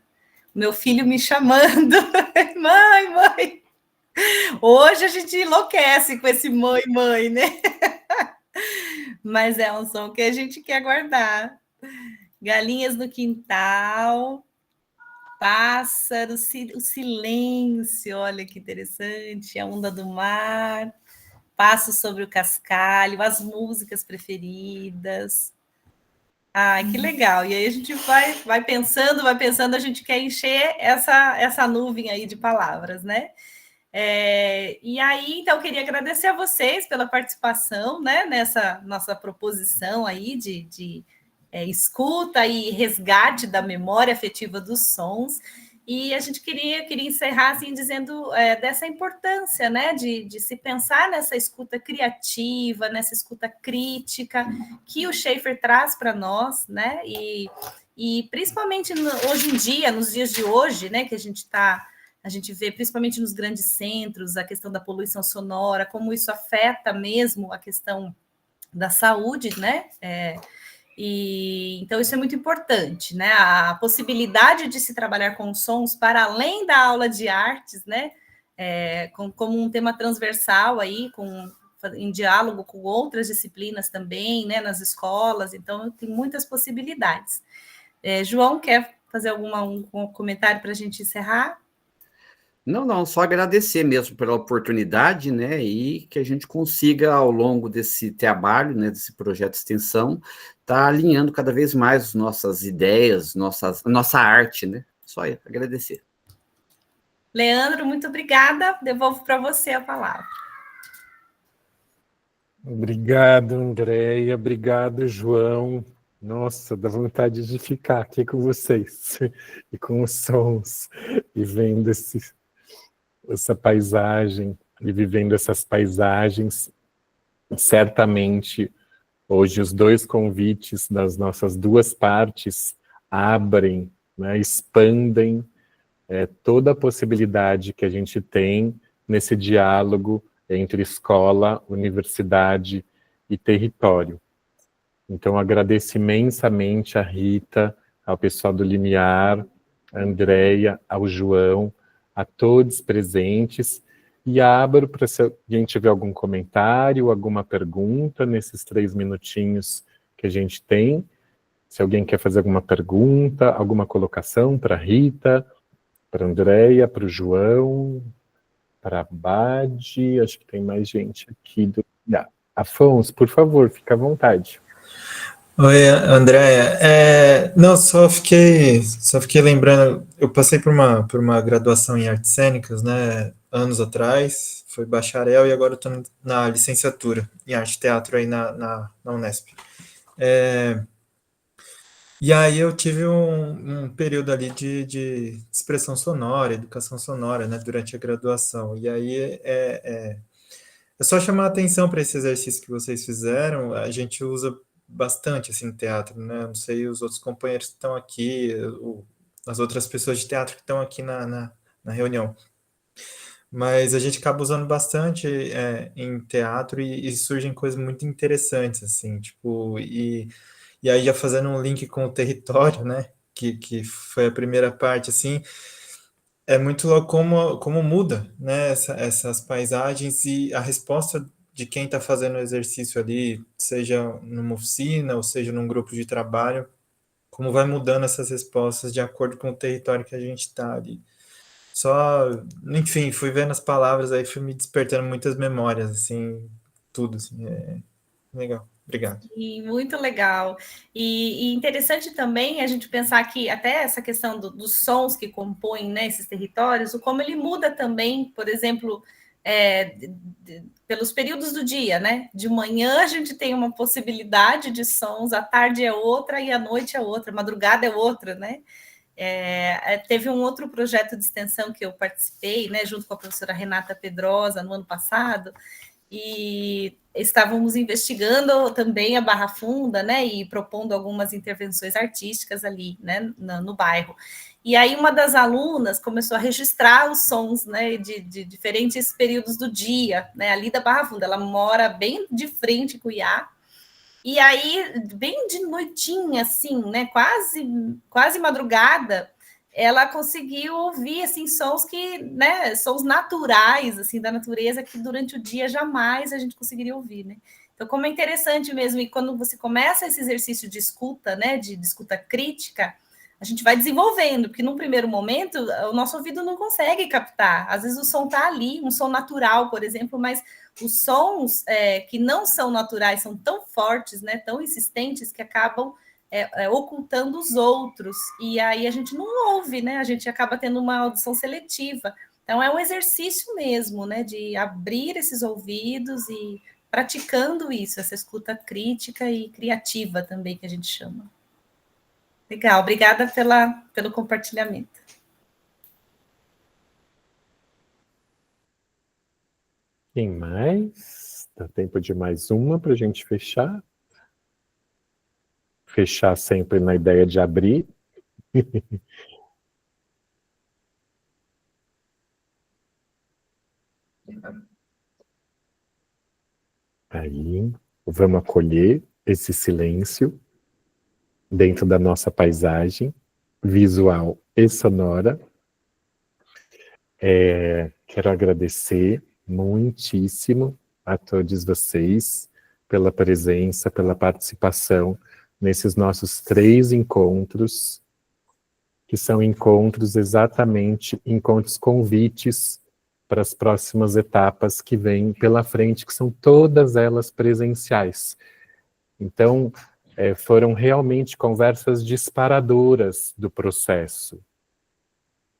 meu filho me chamando. Mãe, mãe. Hoje a gente enlouquece com esse mãe, mãe, né? Mas é um som que a gente quer guardar. Galinhas no quintal. Pássaros, o silêncio, olha que interessante, a onda do mar, passo sobre o cascalho, as músicas preferidas. Ai, que legal. E aí a gente vai pensando, a gente quer encher essa nuvem aí de palavras, né? E aí, então, eu queria agradecer a vocês pela participação, né, nessa nossa proposição aí de escuta e resgate da memória afetiva dos sons, e a gente queria encerrar assim, dizendo dessa importância, né, de se pensar nessa escuta criativa, nessa escuta crítica, que o Schaeffer traz para nós, né, e principalmente hoje em dia, nos dias de hoje, né, que a gente vê, principalmente nos grandes centros, a questão da poluição sonora, como isso afeta mesmo a questão da saúde, né, então, isso é muito importante, né? A possibilidade de se trabalhar com sons para além da aula de artes, né? Como um tema transversal aí, em diálogo com outras disciplinas também, né? Nas escolas, então tem muitas possibilidades. João, quer fazer um comentário para a gente encerrar? Não, só agradecer mesmo pela oportunidade, né, e que a gente consiga, ao longo desse trabalho, né, desse projeto de extensão, está alinhando cada vez mais as nossas ideias, nossa arte, né? Só agradecer. Leandro, muito obrigada. Devolvo para você a palavra. Obrigado, Andréia. Obrigado, João. Nossa, dá vontade de ficar aqui com vocês e com os sons e vendo essa paisagem e vivendo essas paisagens. Certamente, hoje, os dois convites das nossas duas partes abrem, né, expandem toda a possibilidade que a gente tem nesse diálogo entre escola, universidade e território. Então, agradeço imensamente a Rita, ao pessoal do Limiar, a Andréia, ao João, a todos presentes, e abro para se alguém tiver algum comentário, alguma pergunta nesses 3 minutinhos que a gente tem. Se alguém quer fazer alguma pergunta, alguma colocação para a Rita, para a Andréia, para o João, para a Bade, acho que tem mais gente aqui. Afonso, por favor, fica à vontade. Oi, Andréia. Não, só fiquei lembrando, eu passei por uma graduação em artes cênicas, né, anos atrás, foi bacharel e agora estou na licenciatura em arte e teatro aí na Unesp. E aí eu tive um período ali de expressão sonora, educação sonora, né, durante a graduação. E aí é só chamar a atenção para esse exercício que vocês fizeram. A gente usa bastante assim no teatro, né? Não sei os outros companheiros que estão aqui, as outras pessoas de teatro que estão aqui na reunião. Mas a gente acaba usando bastante em teatro e surgem coisas muito interessantes, assim, tipo, e aí já fazendo um link com o território, né, que foi a primeira parte, assim, é muito louco como muda, né, essas paisagens e a resposta de quem está fazendo o exercício ali, seja numa oficina ou seja num grupo de trabalho, como vai mudando essas respostas de acordo com o território que a gente está ali. Só, enfim, fui vendo as palavras aí, fui me despertando muitas memórias, assim, tudo, assim, legal. Obrigado. E muito legal. E interessante também a gente pensar que até essa questão dos sons que compõem, né, esses territórios, o como ele muda também, por exemplo, pelos períodos do dia, né? De manhã a gente tem uma possibilidade de sons, à tarde é outra e à noite é outra, madrugada é outra, né? Teve um outro projeto de extensão que eu participei, né, junto com a professora Renata Pedrosa, no ano passado, e estávamos investigando também a Barra Funda, né, e propondo algumas intervenções artísticas ali, né, no bairro. E aí uma das alunas começou a registrar os sons, né, de diferentes períodos do dia, né, ali da Barra Funda. Ela mora bem de frente com o Iá. E aí, bem de noitinha, assim, né, quase madrugada, ela conseguiu ouvir, assim, sons que, né, sons naturais, assim, da natureza, que durante o dia jamais a gente conseguiria ouvir, né. Então, como é interessante mesmo, e quando você começa esse exercício de escuta, né, de escuta crítica, a gente vai desenvolvendo, porque num primeiro momento, o nosso ouvido não consegue captar. Às vezes o som está ali, um som natural, por exemplo, mas os sons que não são naturais são tão fortes, né, tão insistentes, que acabam ocultando os outros, e aí a gente não ouve, né, a gente acaba tendo uma audição seletiva. Então é um exercício mesmo, né, de abrir esses ouvidos e praticando isso, essa escuta crítica e criativa também, que a gente chama. Legal, obrigada pelo compartilhamento. Quem mais? Dá tempo de mais uma para a gente fechar? Fechar sempre na ideia de abrir. Aí, vamos acolher esse silêncio dentro da nossa paisagem visual e sonora. Quero agradecer muitíssimo a todos vocês pela presença, pela participação nesses nossos 3 encontros, que são encontros exatamente, encontros convites para as próximas etapas que vêm pela frente, que são todas elas presenciais. Então, foram realmente conversas disparadoras do processo.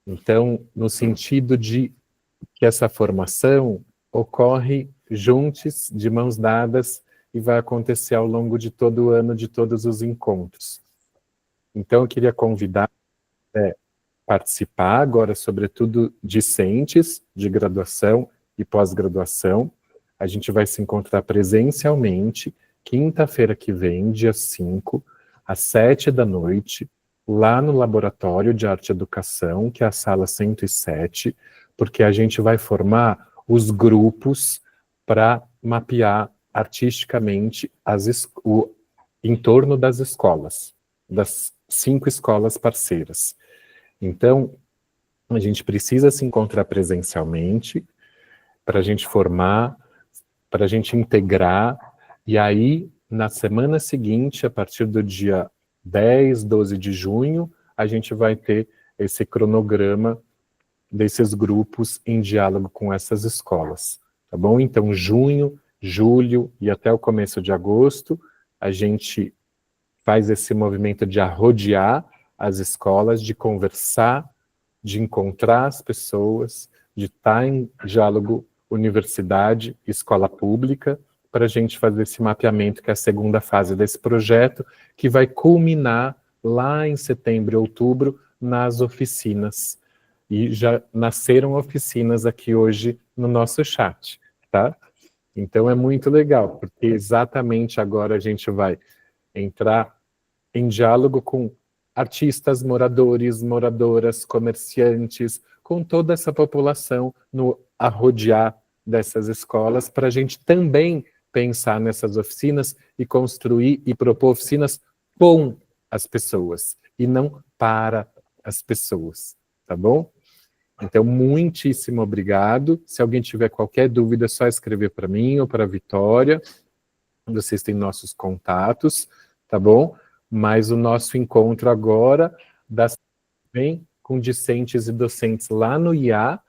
Então, no sentido de que essa formação ocorre juntos, de mãos dadas, e vai acontecer ao longo de todo o ano, de todos os encontros. Então, eu queria convidar a participar agora, sobretudo discentes de graduação e pós-graduação. A gente vai se encontrar presencialmente, quinta-feira que vem, dia 5, às 7 da noite, lá no Laboratório de Arte e Educação, que é a sala 107, porque a gente vai formar os grupos para mapear artisticamente o entorno das escolas, das 5 escolas parceiras. Então, a gente precisa se encontrar presencialmente para a gente formar, para a gente integrar, e aí, na semana seguinte, a partir do dia 10, 12 de junho, a gente vai ter esse cronograma desses grupos em diálogo com essas escolas, tá bom? Então, junho, julho e até o começo de agosto, a gente faz esse movimento de arrodear as escolas, de conversar, de encontrar as pessoas, de estar em diálogo universidade, escola pública, para a gente fazer esse mapeamento, que é a segunda fase desse projeto, que vai culminar lá em setembro e outubro nas oficinas. E já nasceram oficinas aqui hoje no nosso chat, tá? Então é muito legal, porque exatamente agora a gente vai entrar em diálogo com artistas, moradores, moradoras, comerciantes, com toda essa população no arrodear dessas escolas, para a gente também pensar nessas oficinas e construir e propor oficinas com as pessoas, e não para as pessoas, tá bom? Então, muitíssimo obrigado. Se alguém tiver qualquer dúvida, é só escrever para mim ou para a Vitória. Vocês têm nossos contatos, tá bom? Mas o nosso encontro agora vem com discentes e docentes lá no IA,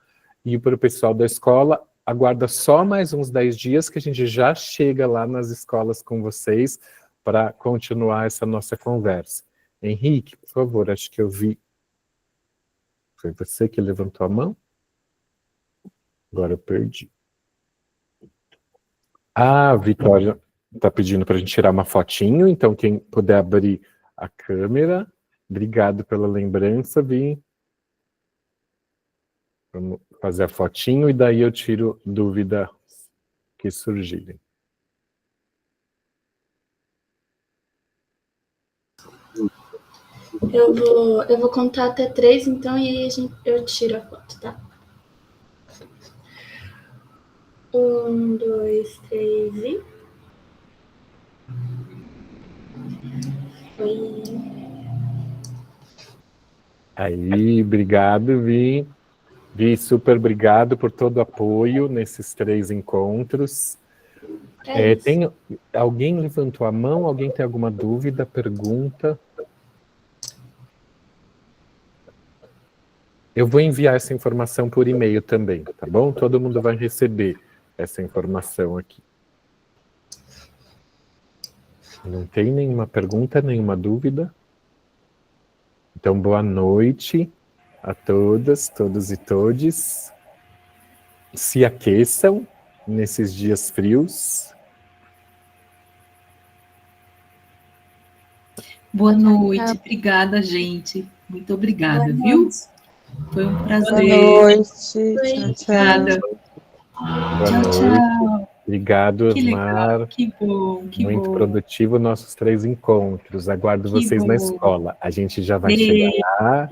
e para o pessoal da escola, aguarda só mais uns 10 dias que a gente já chega lá nas escolas com vocês para continuar essa nossa conversa. Henrique, por favor, acho que eu vi. Foi você que levantou a mão? Agora eu perdi. Ah, Vitória está pedindo para a gente tirar uma fotinho, então quem puder abrir a câmera. Obrigado pela lembrança, Vi. Vamos fazer a fotinho e daí eu tiro dúvidas que surgirem. Eu vou contar até 3, então, e aí eu tiro a foto, tá? 1, 2, 3 e... Foi. Aí, obrigado, Vi. Vi, super obrigado por todo o apoio nesses 3 encontros. Tem alguém levantou a mão? Alguém tem alguma dúvida, pergunta? Eu vou enviar essa informação por e-mail também, tá bom? Todo mundo vai receber essa informação aqui. Não tem nenhuma pergunta, nenhuma dúvida? Então, boa noite a todas, todos e todes. Se aqueçam nesses dias frios. Boa noite, obrigada, gente. Muito obrigada, viu? Foi um prazer. Boa noite. Obrigada. Boa noite. Obrigado, Osmar. Que bom, que muito bom. produtivo nossos 3 encontros. Aguardo vocês bom. na escola. A gente já vai chegar lá.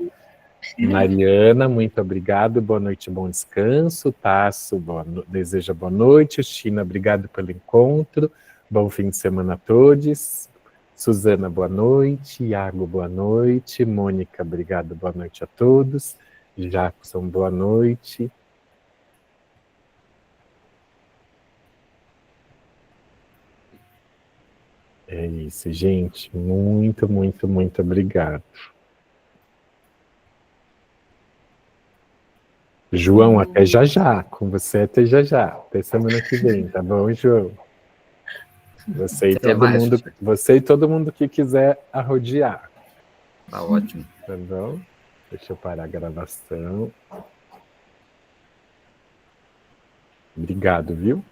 Mariana, muito obrigado. Boa noite, bom descanso. Tasso, deseja boa noite. China, obrigado pelo encontro. Bom fim de semana a todos. Suzana, boa noite. Iago, boa noite. Mônica, obrigado, boa noite a todos. Jackson, boa noite. É isso, gente. Muito, muito, muito obrigado. João, até já já. Com você até já já. Até semana que vem, tá bom, João? Você e, Até todo mais, mundo, professor. você e todo mundo que quiser arrodear. Tá ótimo. Tá bom? Deixa eu parar a gravação. Obrigado, viu?